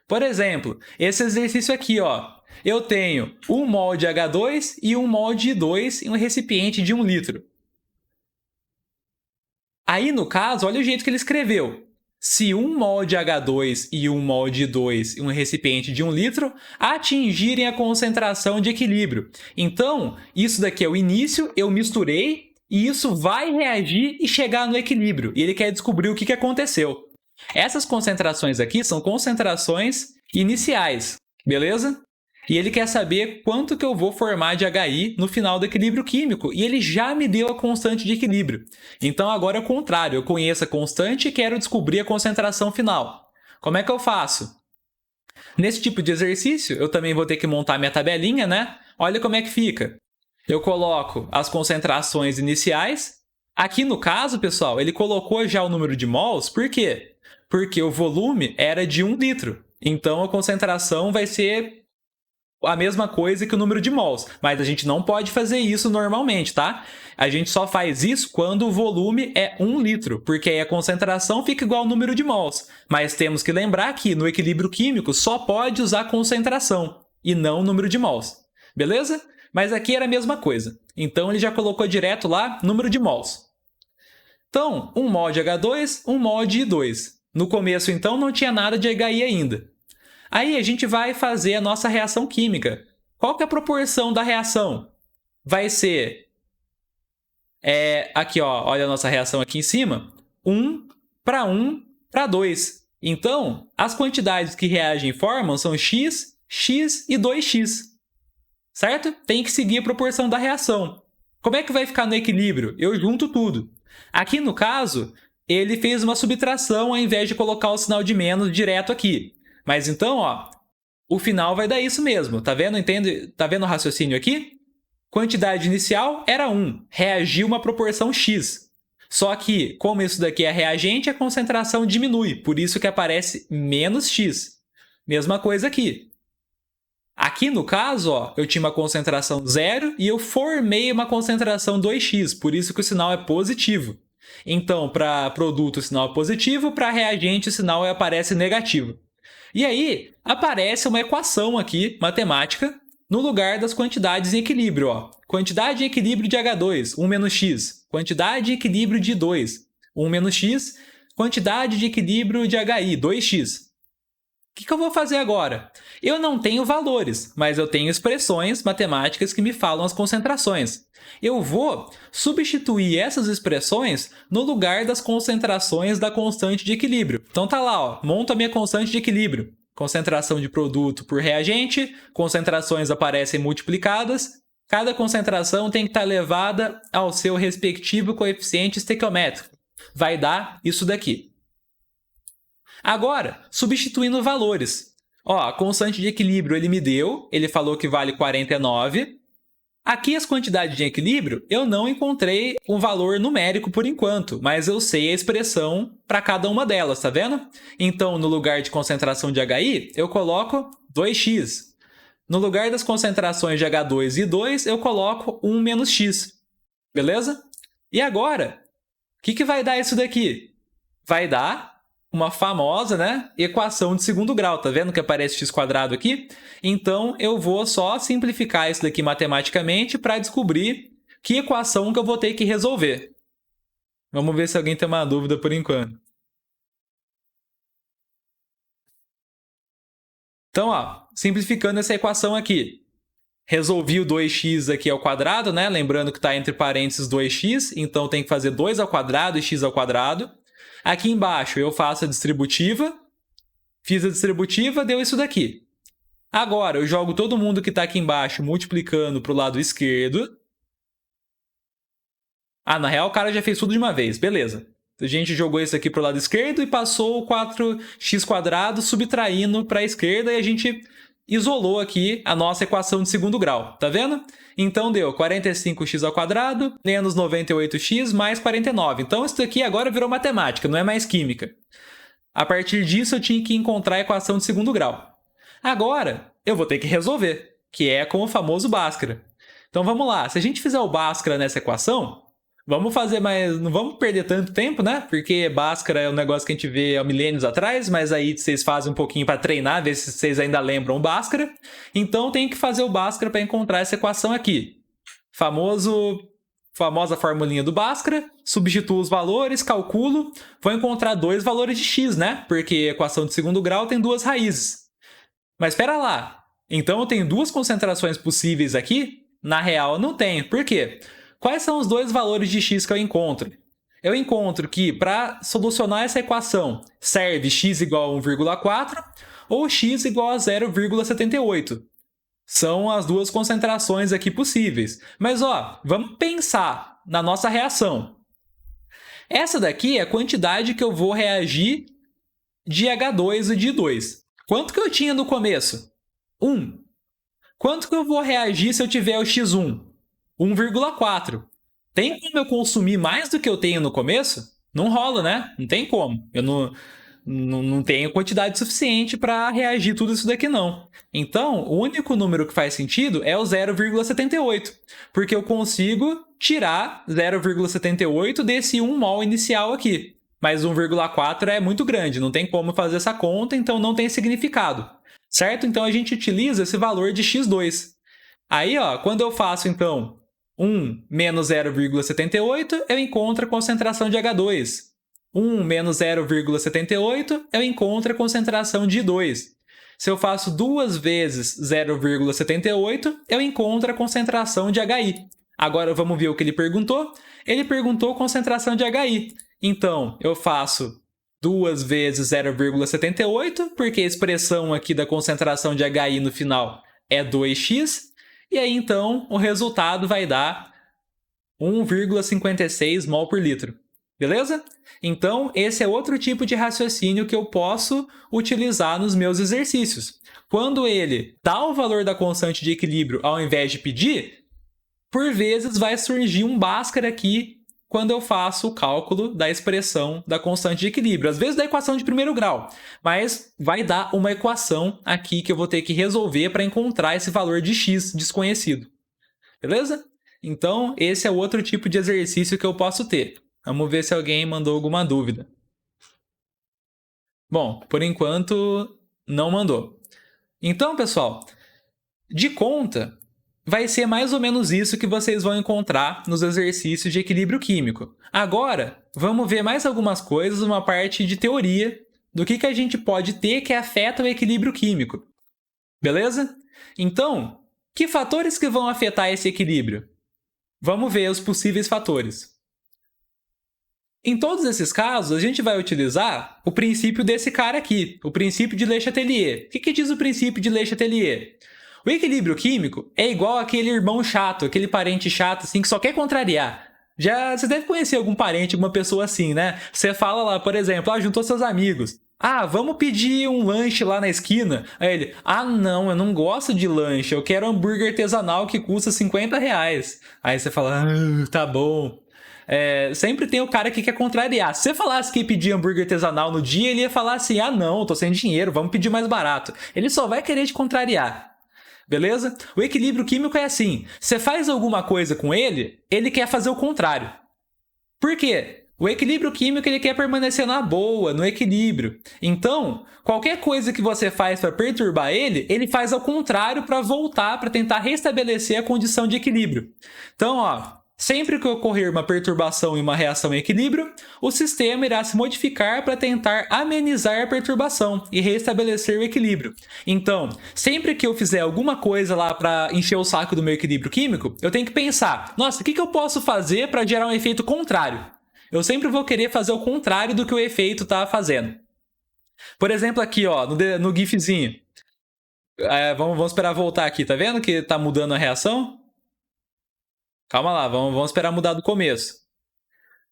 Por exemplo, esse exercício aqui, ó. Eu tenho 1 mol de H2 e 1 mol de I2 em um recipiente de 1 litro. Aí, no caso, olha o jeito que ele escreveu. Se 1 mol de H2 e 1 mol de I2 em um recipiente de 1 litro atingirem a concentração de equilíbrio. Então, isso daqui é o início, eu misturei, e isso vai reagir e chegar no equilíbrio. E ele quer descobrir o que aconteceu. Essas concentrações aqui são concentrações iniciais, beleza? E ele quer saber quanto que eu vou formar de HI no final do equilíbrio químico. E ele já me deu a constante de equilíbrio. Então agora é o contrário. Eu conheço a constante e quero descobrir a concentração final. Como é que eu faço? Nesse tipo de exercício, eu também vou ter que montar minha tabelinha, né? Olha como é que fica. Eu coloco as concentrações iniciais. Aqui no caso, pessoal, ele colocou já o número de mols, por quê? Porque o volume era de 1 litro. Então, a concentração vai ser a mesma coisa que o número de mols. Mas a gente não pode fazer isso normalmente, tá? A gente só faz isso quando o volume é 1 litro, porque aí a concentração fica igual ao número de mols. Mas temos que lembrar que no equilíbrio químico só pode usar concentração e não o número de mols. Beleza? Mas aqui era a mesma coisa. Então, ele já colocou direto lá número de mols. Então, 1 mol de H2, 1 mol de I2. No começo, então, não tinha nada de HI ainda. Aí, a gente vai fazer a nossa reação química. Qual que é a proporção da reação? Vai ser... aqui, ó, olha a nossa reação aqui em cima. 1 para 1 para 2. Então, as quantidades que reagem e formam são x, x e 2x. Certo? Tem que seguir a proporção da reação. Como é que vai ficar no equilíbrio? Eu junto tudo. Aqui, no caso, ele fez uma subtração ao invés de colocar o sinal de menos direto aqui. Mas então, ó, o final vai dar isso mesmo. Tá vendo? Entende? Tá vendo o raciocínio aqui? Quantidade inicial era 1. Reagiu uma proporção x. Só que, como isso daqui é reagente, a concentração diminui. Por isso que aparece menos x. Mesma coisa aqui. Aqui, no caso, ó, eu tinha uma concentração 0 e eu formei uma concentração 2x, por isso que o sinal é positivo. Então, para produto, o sinal é positivo, para reagente, o sinal aparece negativo. E aí, aparece uma equação aqui, matemática, no lugar das quantidades em equilíbrio. Ó. Quantidade em equilíbrio de H2, 1 menos x. Quantidade em equilíbrio de 2, 1 menos x. Quantidade de equilíbrio de HI, 2x. O que eu vou fazer agora? Eu não tenho valores, mas eu tenho expressões matemáticas que me falam as concentrações. Eu vou substituir essas expressões no lugar das concentrações da constante de equilíbrio. Então tá lá, ó, monto a minha constante de equilíbrio. Concentração de produto por reagente, concentrações aparecem multiplicadas. Cada concentração tem que estar elevada ao seu respectivo coeficiente estequiométrico. Vai dar isso daqui. Agora, substituindo valores. Ó, a constante de equilíbrio ele falou que vale 49. Aqui as quantidades de equilíbrio, eu não encontrei um valor numérico por enquanto, mas eu sei a expressão para cada uma delas, tá vendo? Então, no lugar de concentração de HI, eu coloco 2x. No lugar das concentrações de H2 e 2, eu coloco 1 menos x. Beleza? E agora, o que vai dar isso daqui? Vai dar uma famosa, né, equação de segundo grau. Tá vendo que aparece x² aqui? Então, eu vou só simplificar isso daqui matematicamente para descobrir que equação que eu vou ter que resolver. Vamos ver se alguém tem uma dúvida por enquanto. Então, ó, simplificando essa equação aqui. Resolvi o 2x aqui ao quadrado, né? Lembrando que está entre parênteses 2x, então tem que fazer 2 ao quadrado e x ao quadrado. Aqui embaixo eu faço a distributiva. Fiz a distributiva, deu isso daqui. Agora eu jogo todo mundo que está aqui embaixo multiplicando para o lado esquerdo. Ah, na real o cara já fez tudo de uma vez, beleza. A gente jogou isso aqui para o lado esquerdo e passou o 4x² subtraindo para a esquerda e a gente isolou aqui a nossa equação de segundo grau, tá vendo? Então deu 45x² menos 98x mais 49. Então isso aqui agora virou matemática, não é mais química. A partir disso eu tinha que encontrar a equação de segundo grau. Agora eu vou ter que resolver, que é com o famoso Bhaskara. Então vamos lá, se a gente fizer o Bhaskara nessa equação, vamos fazer mais... Não vamos perder tanto tempo, né? Porque Bhaskara é um negócio que a gente vê há milênios atrás, mas aí vocês fazem um pouquinho para treinar, ver se vocês ainda lembram o Bhaskara. Então tem que fazer o Bhaskara para encontrar essa equação aqui. Famosa formulinha do Bhaskara, substituo os valores, calculo, vou encontrar 2 valores de x, né? Porque a equação de segundo grau tem 2 raízes. Mas espera lá, então eu tenho 2 concentrações possíveis aqui? Na real eu não tenho, por quê? Quais são os 2 valores de x que eu encontro? Eu encontro que, para solucionar essa equação, serve x igual a 1,4 ou x igual a 0,78. São as 2 concentrações aqui possíveis. Mas, ó, vamos pensar na nossa reação. Essa daqui é a quantidade que eu vou reagir de H2 e de 2. Quanto que eu tinha no começo? 1. Quanto que eu vou reagir se eu tiver o X1? 1,4. Tem como eu consumir mais do que eu tenho no começo? Não rola, né? Não tem como. Eu não tenho quantidade suficiente para reagir tudo isso daqui, não. Então, o único número que faz sentido é o 0,78, porque eu consigo tirar 0,78 desse 1 mol inicial aqui. Mas 1,4 é muito grande, não tem como fazer essa conta, então não tem significado. Certo? Então a gente utiliza esse valor de x2. Aí, ó, quando eu faço, então, 1 menos 0,78, eu encontro a concentração de H2. 1 menos 0,78, eu encontro a concentração de 2. Se eu faço 2 vezes 0,78, eu encontro a concentração de HI. Agora vamos ver o que ele perguntou. Ele perguntou concentração de HI. Então, eu faço 2 vezes 0,78, porque a expressão aqui da concentração de HI no final é 2x. E aí, então, o resultado vai dar 1,56 mol por litro. Beleza? Então, esse é outro tipo de raciocínio que eu posso utilizar nos meus exercícios. Quando ele dá o valor da constante de equilíbrio ao invés de pedir, por vezes vai surgir um Bhaskara aqui quando eu faço o cálculo da expressão da constante de equilíbrio. Às vezes da equação de primeiro grau, mas vai dar uma equação aqui que eu vou ter que resolver para encontrar esse valor de x desconhecido. Beleza? Então, esse é outro tipo de exercício que eu posso ter. Vamos ver se alguém mandou alguma dúvida. Bom, por enquanto, não mandou. Então, pessoal, de conta, vai ser mais ou menos isso que vocês vão encontrar nos exercícios de equilíbrio químico. Agora, vamos ver mais algumas coisas, uma parte de teoria do que a gente pode ter que afeta o equilíbrio químico. Beleza? Então, que fatores que vão afetar esse equilíbrio? Vamos ver os possíveis fatores. Em todos esses casos, a gente vai utilizar o princípio desse cara aqui, o princípio de Le Chatelier. O que diz o princípio de Le Chatelier? O equilíbrio químico é igual aquele irmão chato, aquele parente chato assim que só quer contrariar. Já você deve conhecer algum parente, alguma pessoa assim, né? Você fala lá, por exemplo, juntou seus amigos. Vamos pedir um lanche lá na esquina. Aí ele, não, eu não gosto de lanche, eu quero hambúrguer artesanal que custa 50 reais. Aí você fala, tá bom. Sempre tem o cara que quer contrariar. Se você falasse que ia pedir hambúrguer artesanal no dia, ele ia falar assim, não, tô sem dinheiro, vamos pedir mais barato. Ele só vai querer te contrariar. Beleza? O equilíbrio químico é assim, você faz alguma coisa com ele, ele quer fazer o contrário. Por quê? O equilíbrio químico ele quer permanecer na boa, no equilíbrio. Então, qualquer coisa que você faz para perturbar ele, ele faz ao contrário para voltar, para tentar restabelecer a condição de equilíbrio. Então, sempre que ocorrer uma perturbação e uma reação em equilíbrio, o sistema irá se modificar para tentar amenizar a perturbação e restabelecer o equilíbrio. Então, sempre que eu fizer alguma coisa lá para encher o saco do meu equilíbrio químico, eu tenho que pensar, nossa, o que eu posso fazer para gerar um efeito contrário? Eu sempre vou querer fazer o contrário do que o efeito está fazendo. Por exemplo, aqui no GIFzinho. Vamos esperar voltar aqui, tá vendo que está mudando a reação? Calma lá, vamos esperar mudar do começo.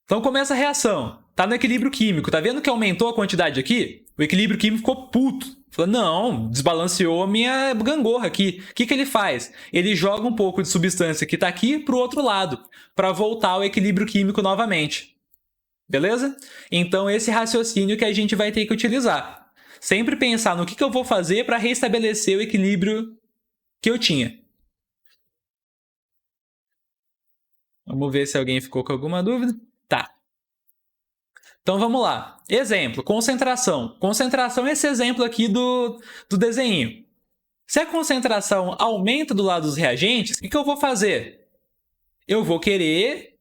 Então começa a reação. Tá no equilíbrio químico. Tá vendo que aumentou a quantidade aqui? O equilíbrio químico ficou puto. Falou, não, desbalanceou a minha gangorra aqui. O que ele faz? Ele joga um pouco de substância que tá aqui pro outro lado, para voltar ao equilíbrio químico novamente. Beleza? Então esse raciocínio que a gente vai ter que utilizar. Sempre pensar no que eu vou fazer para restabelecer o equilíbrio que eu tinha. Vamos ver se alguém ficou com alguma dúvida. Tá. Então vamos lá. Exemplo, concentração. Concentração é esse exemplo aqui do desenho. Se a concentração aumenta do lado dos reagentes, o que eu vou fazer? Eu vou querer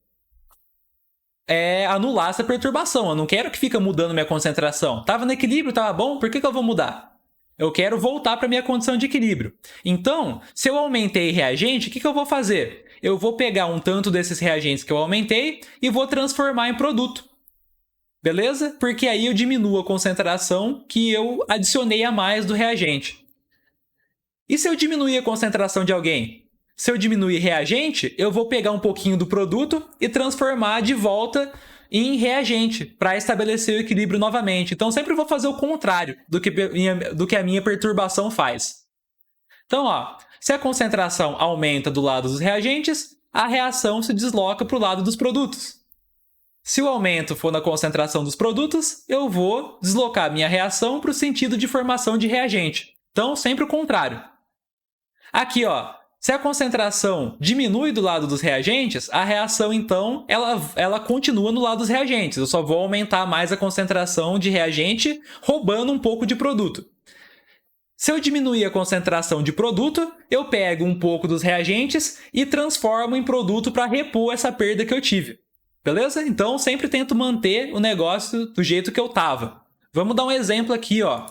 anular essa perturbação. Eu não quero que fique mudando minha concentração. Estava no equilíbrio, estava bom, por que eu vou mudar? Eu quero voltar para a minha condição de equilíbrio. Então, se eu aumentei reagente, o que eu vou fazer? Eu vou pegar um tanto desses reagentes que eu aumentei e vou transformar em produto. Beleza? Porque aí eu diminuo a concentração que eu adicionei a mais do reagente. E se eu diminuir a concentração de alguém? Se eu diminuir reagente, eu vou pegar um pouquinho do produto e transformar de volta em reagente para estabelecer o equilíbrio novamente. Então, sempre vou fazer o contrário do que a minha perturbação faz. Então, ó, se a concentração aumenta do lado dos reagentes, a reação se desloca para o lado dos produtos. Se o aumento for na concentração dos produtos, eu vou deslocar a minha reação para o sentido de formação de reagente. Então, sempre o contrário. Aqui, ó, se a concentração diminui do lado dos reagentes, a reação, então, ela continua no lado dos reagentes. Eu só vou aumentar mais a concentração de reagente, roubando um pouco de produto. Se eu diminuir a concentração de produto, eu pego um pouco dos reagentes e transformo em produto para repor essa perda que eu tive. Beleza? Então, sempre tento manter o negócio do jeito que eu estava. Vamos dar um exemplo aqui, ó.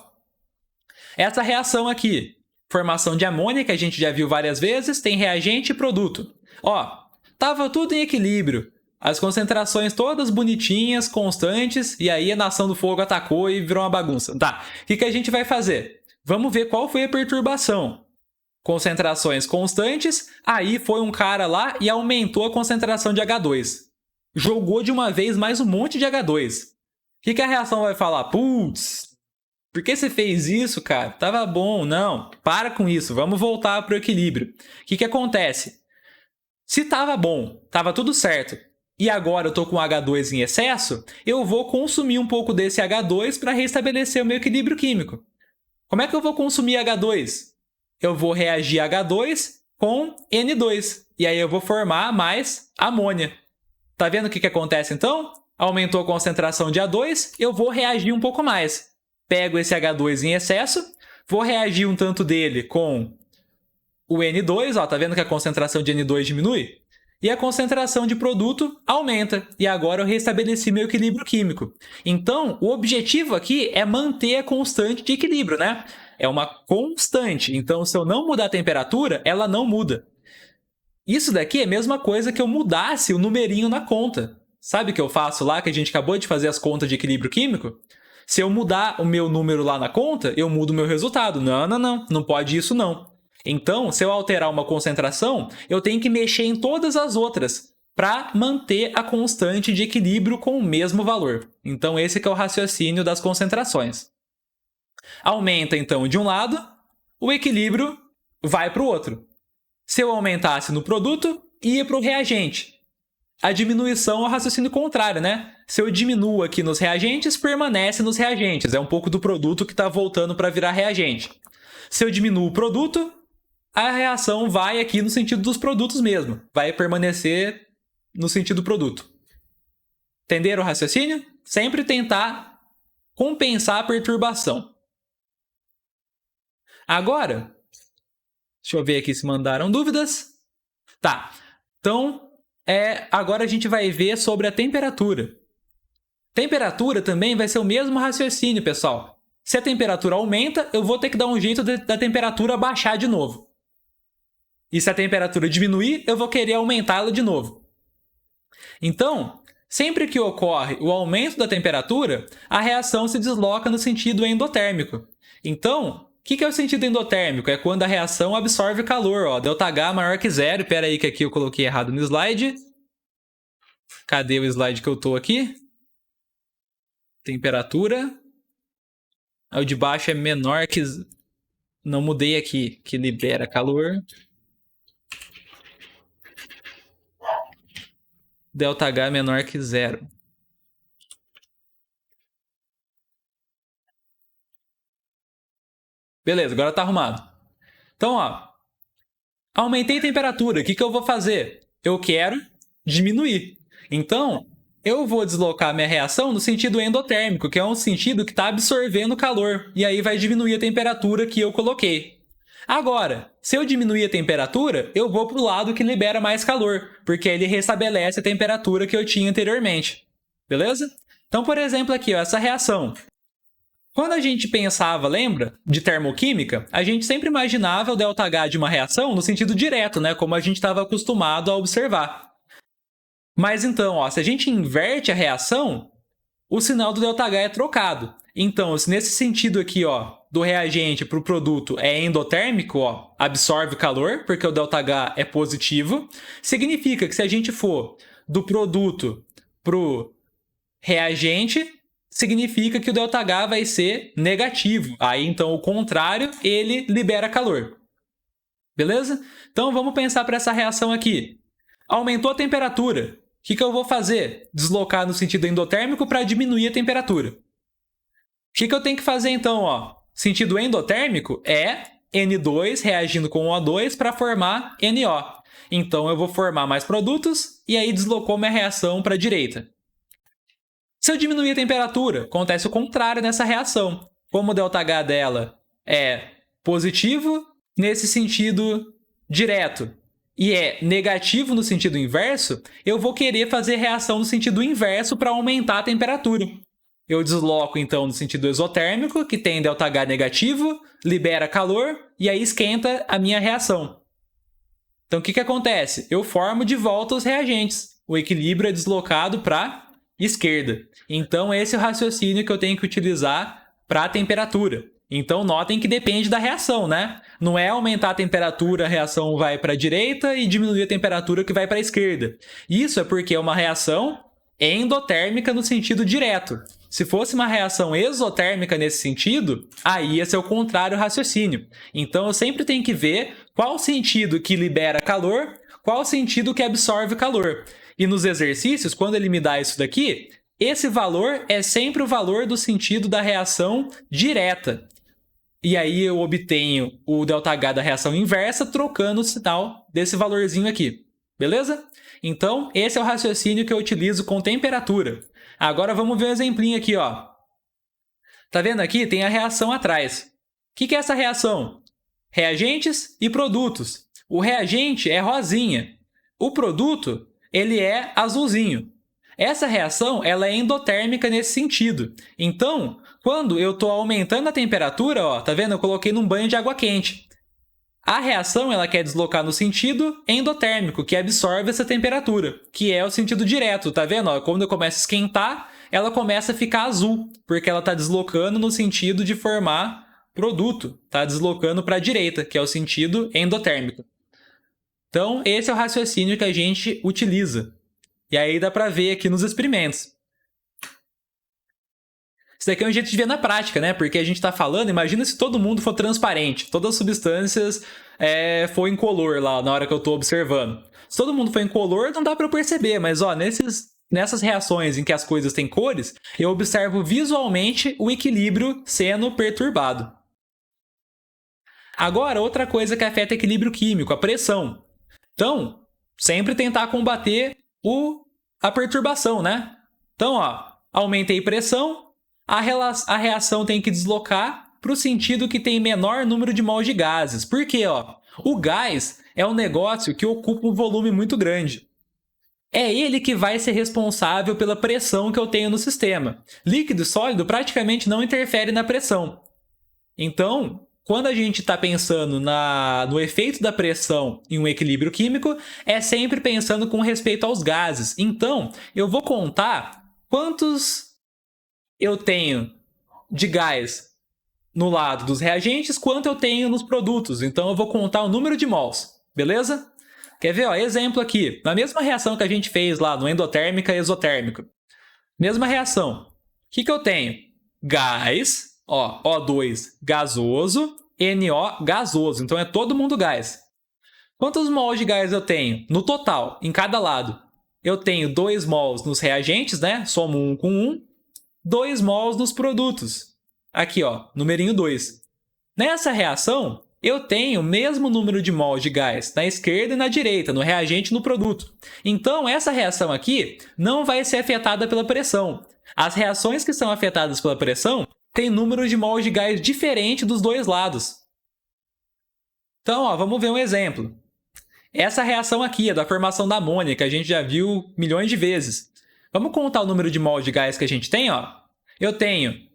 Essa reação aqui, formação de amônia, que a gente já viu várias vezes, tem reagente e produto. Ó, tava tudo em equilíbrio. As concentrações todas bonitinhas, constantes, e aí a Nação do Fogo atacou e virou uma bagunça. Tá, o que a gente vai fazer? Vamos ver qual foi a perturbação. Concentrações constantes, aí foi um cara lá e aumentou a concentração de H2. Jogou de uma vez mais um monte de H2. O que a reação vai falar? Putz, por que você fez isso, cara? Tava bom. Não, para com isso. Vamos voltar para o equilíbrio. O que acontece? Se tava bom, tava tudo certo, e agora eu tô com H2 em excesso, eu vou consumir um pouco desse H2 para restabelecer o meu equilíbrio químico. Como é que eu vou consumir H2? Eu vou reagir H2 com N2. E aí eu vou formar mais amônia. Tá vendo o que acontece então? Aumentou a concentração de A2, eu vou reagir um pouco mais. Pego esse H2 em excesso, vou reagir um tanto dele com o N2, ó, tá vendo que a concentração de N2 diminui? E a concentração de produto aumenta. E agora eu restabeleci meu equilíbrio químico. Então, o objetivo aqui é manter a constante de equilíbrio, né? É uma constante. Então, se eu não mudar a temperatura, ela não muda. Isso daqui é a mesma coisa que eu mudasse o numerinho na conta. Sabe o que eu faço lá, que a gente acabou de fazer as contas de equilíbrio químico? Se eu mudar o meu número lá na conta, eu mudo o meu resultado. Não pode isso não. Então, se eu alterar uma concentração, eu tenho que mexer em todas as outras para manter a constante de equilíbrio com o mesmo valor. Então, esse que é o raciocínio das concentrações. Aumenta, então, de um lado, o equilíbrio vai para o outro. Se eu aumentasse no produto, ia para o reagente. A diminuição é o raciocínio contrário, né? Se eu diminuo aqui nos reagentes, permanece nos reagentes. É um pouco do produto que está voltando para virar reagente. Se eu diminuo o produto, a reação vai aqui no sentido dos produtos mesmo. Vai permanecer no sentido do produto. Entenderam o raciocínio? Sempre tentar compensar a perturbação. Agora, deixa eu ver aqui se mandaram dúvidas. Tá, então agora a gente vai ver sobre a temperatura. Temperatura também vai ser o mesmo raciocínio, pessoal. Se a temperatura aumenta, eu vou ter que dar um jeito da temperatura baixar de novo. E se a temperatura diminuir, eu vou querer aumentá-la de novo. Então, sempre que ocorre o aumento da temperatura, a reação se desloca no sentido endotérmico. Então, o que é o sentido endotérmico? É quando a reação absorve calor. Ó, ΔH maior que zero. Espera aí que aqui eu coloquei errado no slide. Cadê o slide que eu estou aqui? Temperatura. O de baixo é menor que... Não mudei aqui. Que libera calor. ΔH é menor que zero. Beleza, agora tá arrumado. Então, ó, aumentei a temperatura. O que eu vou fazer? Eu quero diminuir. Então, eu vou deslocar minha reação no sentido endotérmico, que é um sentido que está absorvendo calor. E aí vai diminuir a temperatura que eu coloquei. Agora, se eu diminuir a temperatura, eu vou para o lado que libera mais calor, porque ele restabelece a temperatura que eu tinha anteriormente. Beleza? Então, por exemplo, aqui, ó, essa reação. Quando a gente pensava, lembra, de termoquímica, a gente sempre imaginava o ΔH de uma reação no sentido direto, né, como a gente estava acostumado a observar. Mas então, ó, se a gente inverte a reação, o sinal do ΔH é trocado. Então, se nesse sentido aqui, ó, do reagente para o produto é endotérmico, ó, absorve calor, porque o ΔH é positivo, significa que se a gente for do produto para o reagente significa que o ΔH vai ser negativo. Aí, então, o contrário, ele libera calor. Beleza? Então, vamos pensar para essa reação aqui. Aumentou a temperatura. O que eu vou fazer? Deslocar no sentido endotérmico para diminuir a temperatura. O que eu tenho que fazer, então? Ó? Sentido endotérmico é N2 reagindo com O2 para formar NO. Então, eu vou formar mais produtos e aí deslocou minha reação para a direita. Se eu diminuir a temperatura, acontece o contrário nessa reação. Como o ΔH dela é positivo nesse sentido direto e é negativo no sentido inverso, eu vou querer fazer reação no sentido inverso para aumentar a temperatura. Eu desloco, então, no sentido exotérmico, que tem ΔH negativo, libera calor e aí esquenta a minha reação. Então, o que acontece? Eu formo de volta os reagentes. O equilíbrio é deslocado para esquerda. Então, esse é o raciocínio que eu tenho que utilizar para a temperatura. Então, notem que depende da reação, né? Não é aumentar a temperatura, a reação vai para a direita e diminuir a temperatura que vai para a esquerda. Isso é porque é uma reação endotérmica no sentido direto. Se fosse uma reação exotérmica nesse sentido, aí ia ser o contrário do raciocínio. Então, eu sempre tenho que ver qual sentido que libera calor, qual sentido que absorve calor. E nos exercícios, quando ele me dá isso daqui, esse valor é sempre o valor do sentido da reação direta. E aí eu obtenho o ΔH da reação inversa trocando o sinal desse valorzinho aqui. Beleza? Então, esse é o raciocínio que eu utilizo com temperatura. Agora vamos ver um exemplinho aqui, ó. Tá vendo aqui? Tem a reação atrás. O que é essa reação? Reagentes e produtos. O reagente é rosinha. O produto, ele é azulzinho. Essa reação ela é endotérmica nesse sentido. Então, quando eu estou aumentando a temperatura, ó, tá vendo? Eu coloquei num banho de água quente. A reação ela quer deslocar no sentido endotérmico, que absorve essa temperatura, que é o sentido direto, tá vendo? Ó, quando eu começo a esquentar, ela começa a ficar azul, porque ela está deslocando no sentido de formar produto, está deslocando para a direita, que é o sentido endotérmico. Então, esse é o raciocínio que a gente utiliza. E aí dá para ver aqui nos experimentos. Isso daqui é um jeito de ver na prática, né? Porque a gente está falando, imagina se todo mundo for transparente, todas as substâncias for incolor lá na hora que eu estou observando. Se todo mundo for incolor, não dá para eu perceber, mas ó, nessas reações em que as coisas têm cores, eu observo visualmente o equilíbrio sendo perturbado. Agora, outra coisa que afeta o equilíbrio químico, a pressão. Então, sempre tentar combater a perturbação, né? Então, ó, aumentei pressão, a reação tem que deslocar para o sentido que tem menor número de mols de gases. Por quê? Ó? O gás é um negócio que ocupa um volume muito grande. É ele que vai ser responsável pela pressão que eu tenho no sistema. Líquido e sólido praticamente não interfere na pressão. Então, quando a gente está pensando no efeito da pressão em um equilíbrio químico, é sempre pensando com respeito aos gases. Então, eu vou contar quantos eu tenho de gás no lado dos reagentes, quanto eu tenho nos produtos. Então, eu vou contar o número de mols, beleza? Quer ver? Ó, exemplo aqui. Na mesma reação que a gente fez lá no endotérmica e exotérmica. Mesma reação. O que eu tenho? Gás, ó, O2 gasoso, NO gasoso. Então, é todo mundo gás. Quantos mols de gás eu tenho? No total, em cada lado. Eu tenho 2 mols nos reagentes, né? Somo 1 com 1. 2 mols nos produtos. Aqui, ó, numerinho 2. Nessa reação, eu tenho o mesmo número de mols de gás na esquerda e na direita, no reagente e no produto. Então, essa reação aqui não vai ser afetada pela pressão. As reações que são afetadas pela pressão têm número de mols de gás diferente dos dois lados. Então, ó, vamos ver um exemplo. Essa reação aqui é da formação da amônia, que a gente já viu milhões de vezes. Vamos contar o número de mols de gás que a gente tem, ó. Eu tenho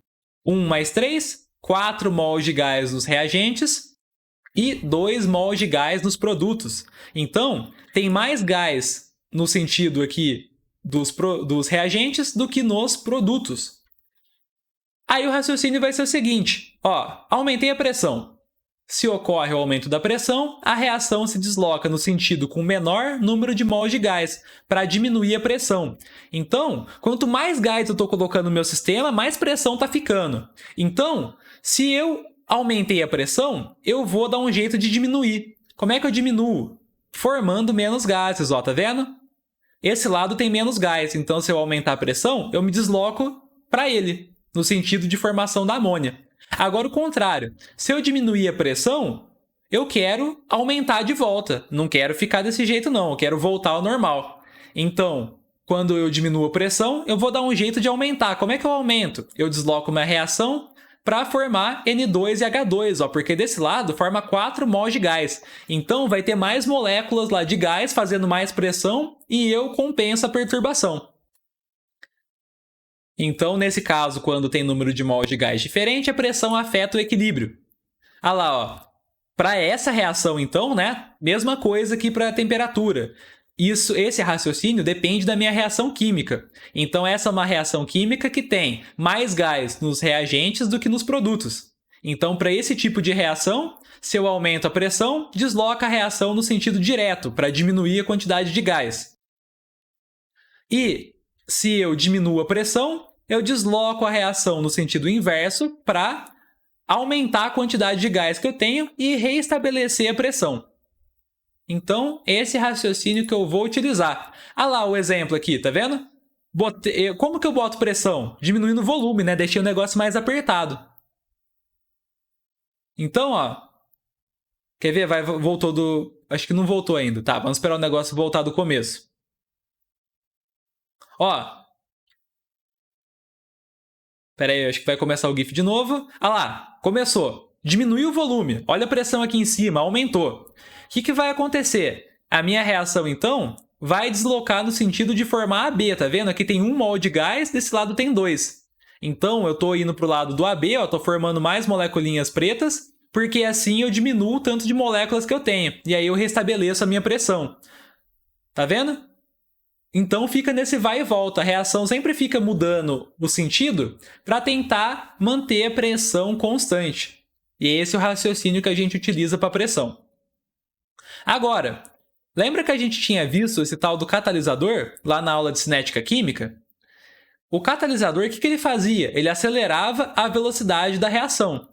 1 mais 3, 4 mols de gás nos reagentes e 2 mols de gás nos produtos. Então, tem mais gás no sentido aqui dos reagentes do que nos produtos. Aí o raciocínio vai ser o seguinte, ó, aumentei a pressão. Se ocorre o aumento da pressão, a reação se desloca no sentido com menor número de mols de gás, para diminuir a pressão. Então, quanto mais gás eu estou colocando no meu sistema, mais pressão está ficando. Então, se eu aumentei a pressão, eu vou dar um jeito de diminuir. Como é que eu diminuo? Formando menos gases, ó, tá vendo? Esse lado tem menos gás, então se eu aumentar a pressão, eu me desloco para ele, no sentido de formação da amônia. Agora o contrário, se eu diminuir a pressão, eu quero aumentar de volta, não quero ficar desse jeito não, eu quero voltar ao normal. Então, quando eu diminuo a pressão, eu vou dar um jeito de aumentar. Como é que eu aumento? Eu desloco uma reação para formar N2 e H2, ó, porque desse lado forma 4 mols de gás. Então vai ter mais moléculas lá de gás fazendo mais pressão e eu compenso a perturbação. Então, nesse caso, quando tem número de mols de gás diferente, a pressão afeta o equilíbrio. Ah lá, ó. Para essa reação, então, né? Mesma coisa que para a temperatura. Esse raciocínio depende da minha reação química. Então, essa é uma reação química que tem mais gás nos reagentes do que nos produtos. Então, para esse tipo de reação, se eu aumento a pressão, desloca a reação no sentido direto, para diminuir a quantidade de gás. E se eu diminuo a pressão, eu desloco a reação no sentido inverso para aumentar a quantidade de gás que eu tenho e reestabelecer a pressão. Então, esse raciocínio que eu vou utilizar. Ah lá o exemplo aqui, tá vendo? Como que eu boto pressão? Diminuindo o volume, né? Deixei o negócio mais apertado. Então, ó. Quer ver? Voltou do... Acho que não voltou ainda. Tá, vamos esperar o negócio voltar do começo. Ó. Pera aí, acho que vai começar o GIF de novo. Ah lá, começou. Diminuiu o volume. Olha a pressão aqui em cima, aumentou. O que vai acontecer? A minha reação, então, vai deslocar no sentido de formar AB, tá vendo? Aqui tem 1 mol de gás, desse lado tem 2. Então, eu estou indo para o lado do AB, estou formando mais moleculinhas pretas, porque assim eu diminuo o tanto de moléculas que eu tenho. E aí eu restabeleço a minha pressão. Tá vendo? Então fica nesse vai e volta. A reação sempre fica mudando o sentido para tentar manter a pressão constante. E esse é o raciocínio que a gente utiliza para pressão. Agora, lembra que a gente tinha visto esse tal do catalisador lá na aula de cinética química? O catalisador, o que ele fazia? Ele acelerava a velocidade da reação.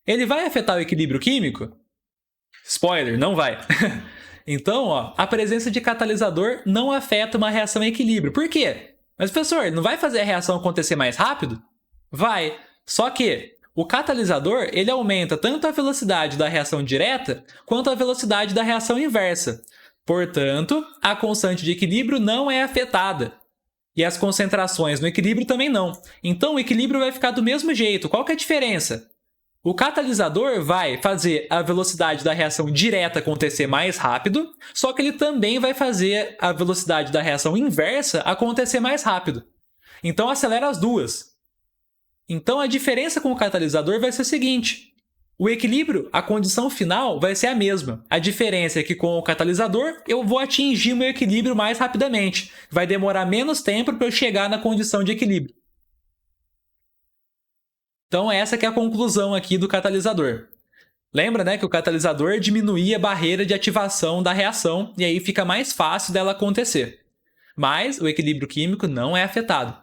Ele vai afetar o equilíbrio químico? Spoiler, não vai. Então, ó, a presença de catalisador não afeta uma reação em equilíbrio. Por quê? Mas, professor, não vai fazer a reação acontecer mais rápido? Vai. Só que o catalisador ele aumenta tanto a velocidade da reação direta quanto a velocidade da reação inversa. Portanto, a constante de equilíbrio não é afetada. E as concentrações no equilíbrio também não. Então, o equilíbrio vai ficar do mesmo jeito. Qual que é a diferença? O catalisador vai fazer a velocidade da reação direta acontecer mais rápido, só que ele também vai fazer a velocidade da reação inversa acontecer mais rápido. Então, acelera as duas. Então, a diferença com o catalisador vai ser a seguinte. O equilíbrio, a condição final, vai ser a mesma. A diferença é que com o catalisador, eu vou atingir o meu equilíbrio mais rapidamente. Vai demorar menos tempo para eu chegar na condição de equilíbrio. Então, essa que é a conclusão aqui do catalisador. Lembra, né, que o catalisador diminuía a barreira de ativação da reação e aí fica mais fácil dela acontecer. Mas o equilíbrio químico não é afetado.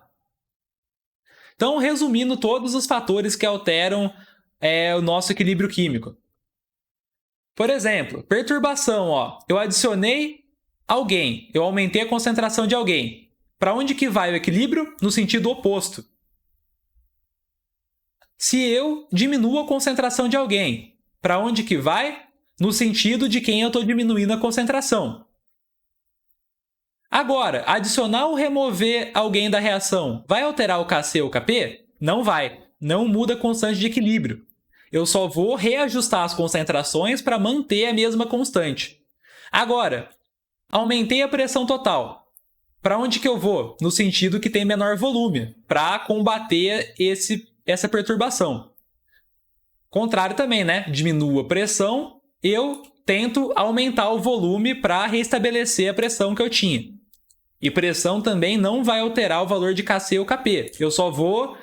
Então, resumindo todos os fatores que alteram o nosso equilíbrio químico. Por exemplo, perturbação. Ó, eu adicionei alguém, eu aumentei a concentração de alguém. Para onde que vai o equilíbrio? No sentido oposto. Se eu diminuo a concentração de alguém, para onde que vai? No sentido de quem eu estou diminuindo a concentração. Agora, adicionar ou remover alguém da reação vai alterar o Kc ou Kp? Não vai. Não muda a constante de equilíbrio. Eu só vou reajustar as concentrações para manter a mesma constante. Agora, aumentei a pressão total. Para onde que eu vou? No sentido que tem menor volume, para combater essa perturbação. Contrário também, né? Diminuo a pressão, eu tento aumentar o volume para restabelecer a pressão que eu tinha. E pressão também não vai alterar o valor de Kc ou Kp. Eu só vou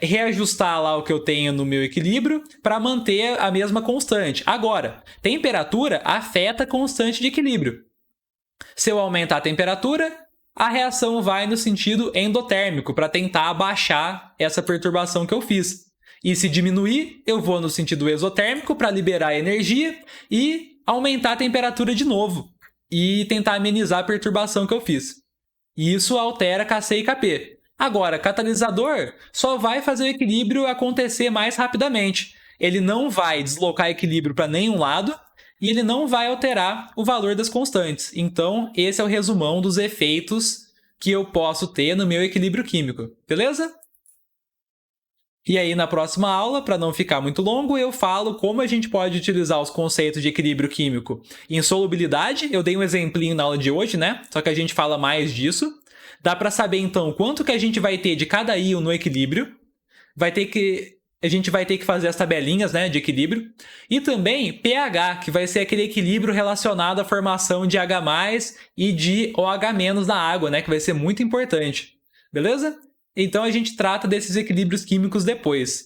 reajustar lá o que eu tenho no meu equilíbrio para manter a mesma constante. Agora, temperatura afeta a constante de equilíbrio. Se eu aumentar a temperatura, a reação vai no sentido endotérmico para tentar abaixar essa perturbação que eu fiz. E se diminuir, eu vou no sentido exotérmico para liberar energia e aumentar a temperatura de novo e tentar amenizar a perturbação que eu fiz. E isso altera Kc e Kp. Agora, catalisador só vai fazer o equilíbrio acontecer mais rapidamente. Ele não vai deslocar equilíbrio para nenhum lado e ele não vai alterar o valor das constantes. Então, esse é o resumão dos efeitos que eu posso ter no meu equilíbrio químico. Beleza? E aí, na próxima aula, para não ficar muito longo, eu falo como a gente pode utilizar os conceitos de equilíbrio químico em solubilidade. Eu dei um exemplinho na aula de hoje, né? Só que a gente fala mais disso. Dá para saber, então, quanto que a gente vai ter de cada íon no equilíbrio. A gente vai ter que fazer as tabelinhas, né, de equilíbrio. E também pH, que vai ser aquele equilíbrio relacionado à formação de H+, e de OH- na água, né, que vai ser muito importante. Beleza? Então a gente trata desses equilíbrios químicos depois.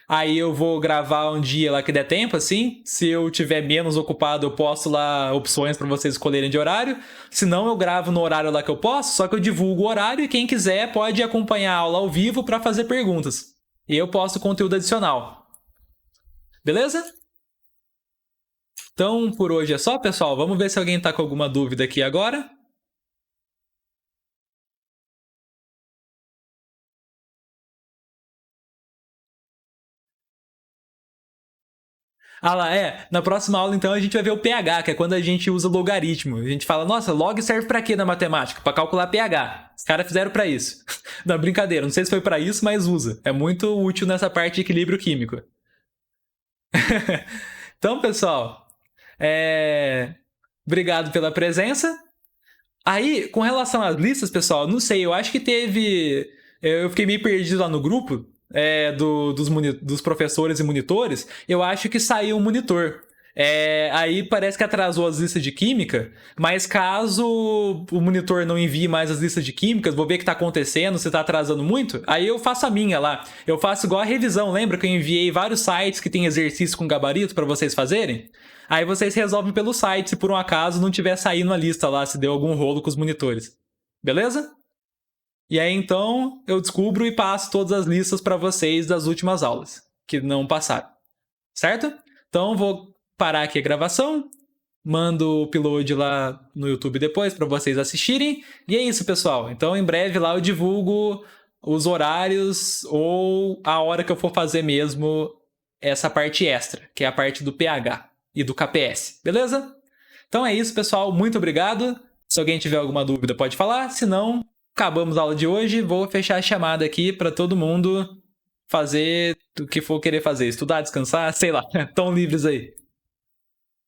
Aí eu vou gravar um dia lá que der tempo, assim. Se eu tiver menos ocupado, eu posto lá opções para vocês escolherem de horário. Se não, eu gravo no horário lá que eu posso, só que eu divulgo o horário e quem quiser pode acompanhar a aula ao vivo para fazer perguntas. E eu posto conteúdo adicional. Beleza? Então, por hoje é só, pessoal. Vamos ver se alguém está com alguma dúvida aqui agora. Ah lá, na próxima aula, então, a gente vai ver o pH, que é quando a gente usa logaritmo. A gente fala, nossa, log serve pra quê na matemática? Pra calcular pH. Os caras fizeram pra isso. Não, brincadeira, não sei se foi pra isso, mas usa. É muito útil nessa parte de equilíbrio químico. Então, pessoal, obrigado pela presença. Aí, com relação às listas, pessoal, não sei, eu acho que teve... Eu fiquei meio perdido lá no grupo dos professores e monitores. Eu acho que saiu um monitor. Aí parece que atrasou as listas de química, mas caso o monitor não envie mais as listas de químicas, vou ver o que está acontecendo, se está atrasando muito, aí eu faço a minha lá. Eu faço igual a revisão, lembra que eu enviei vários sites que tem exercício com gabarito para vocês fazerem? Aí vocês resolvem pelo site se por um acaso não tiver saindo a lista lá, se deu algum rolo com os monitores. Beleza? E aí então eu descubro e passo todas as listas para vocês das últimas aulas, que não passaram. Certo? Então vou parar aqui a gravação, mando o upload lá no YouTube depois para vocês assistirem. E é isso, pessoal. Então em breve lá eu divulgo os horários ou a hora que eu for fazer mesmo essa parte extra, que é a parte do pH e do KPS. Beleza? Então é isso, pessoal. Muito obrigado. Se alguém tiver alguma dúvida pode falar. Se não, acabamos a aula de hoje. Vou fechar a chamada aqui para todo mundo fazer o que for querer fazer. Estudar, descansar, sei lá. Estão livres aí.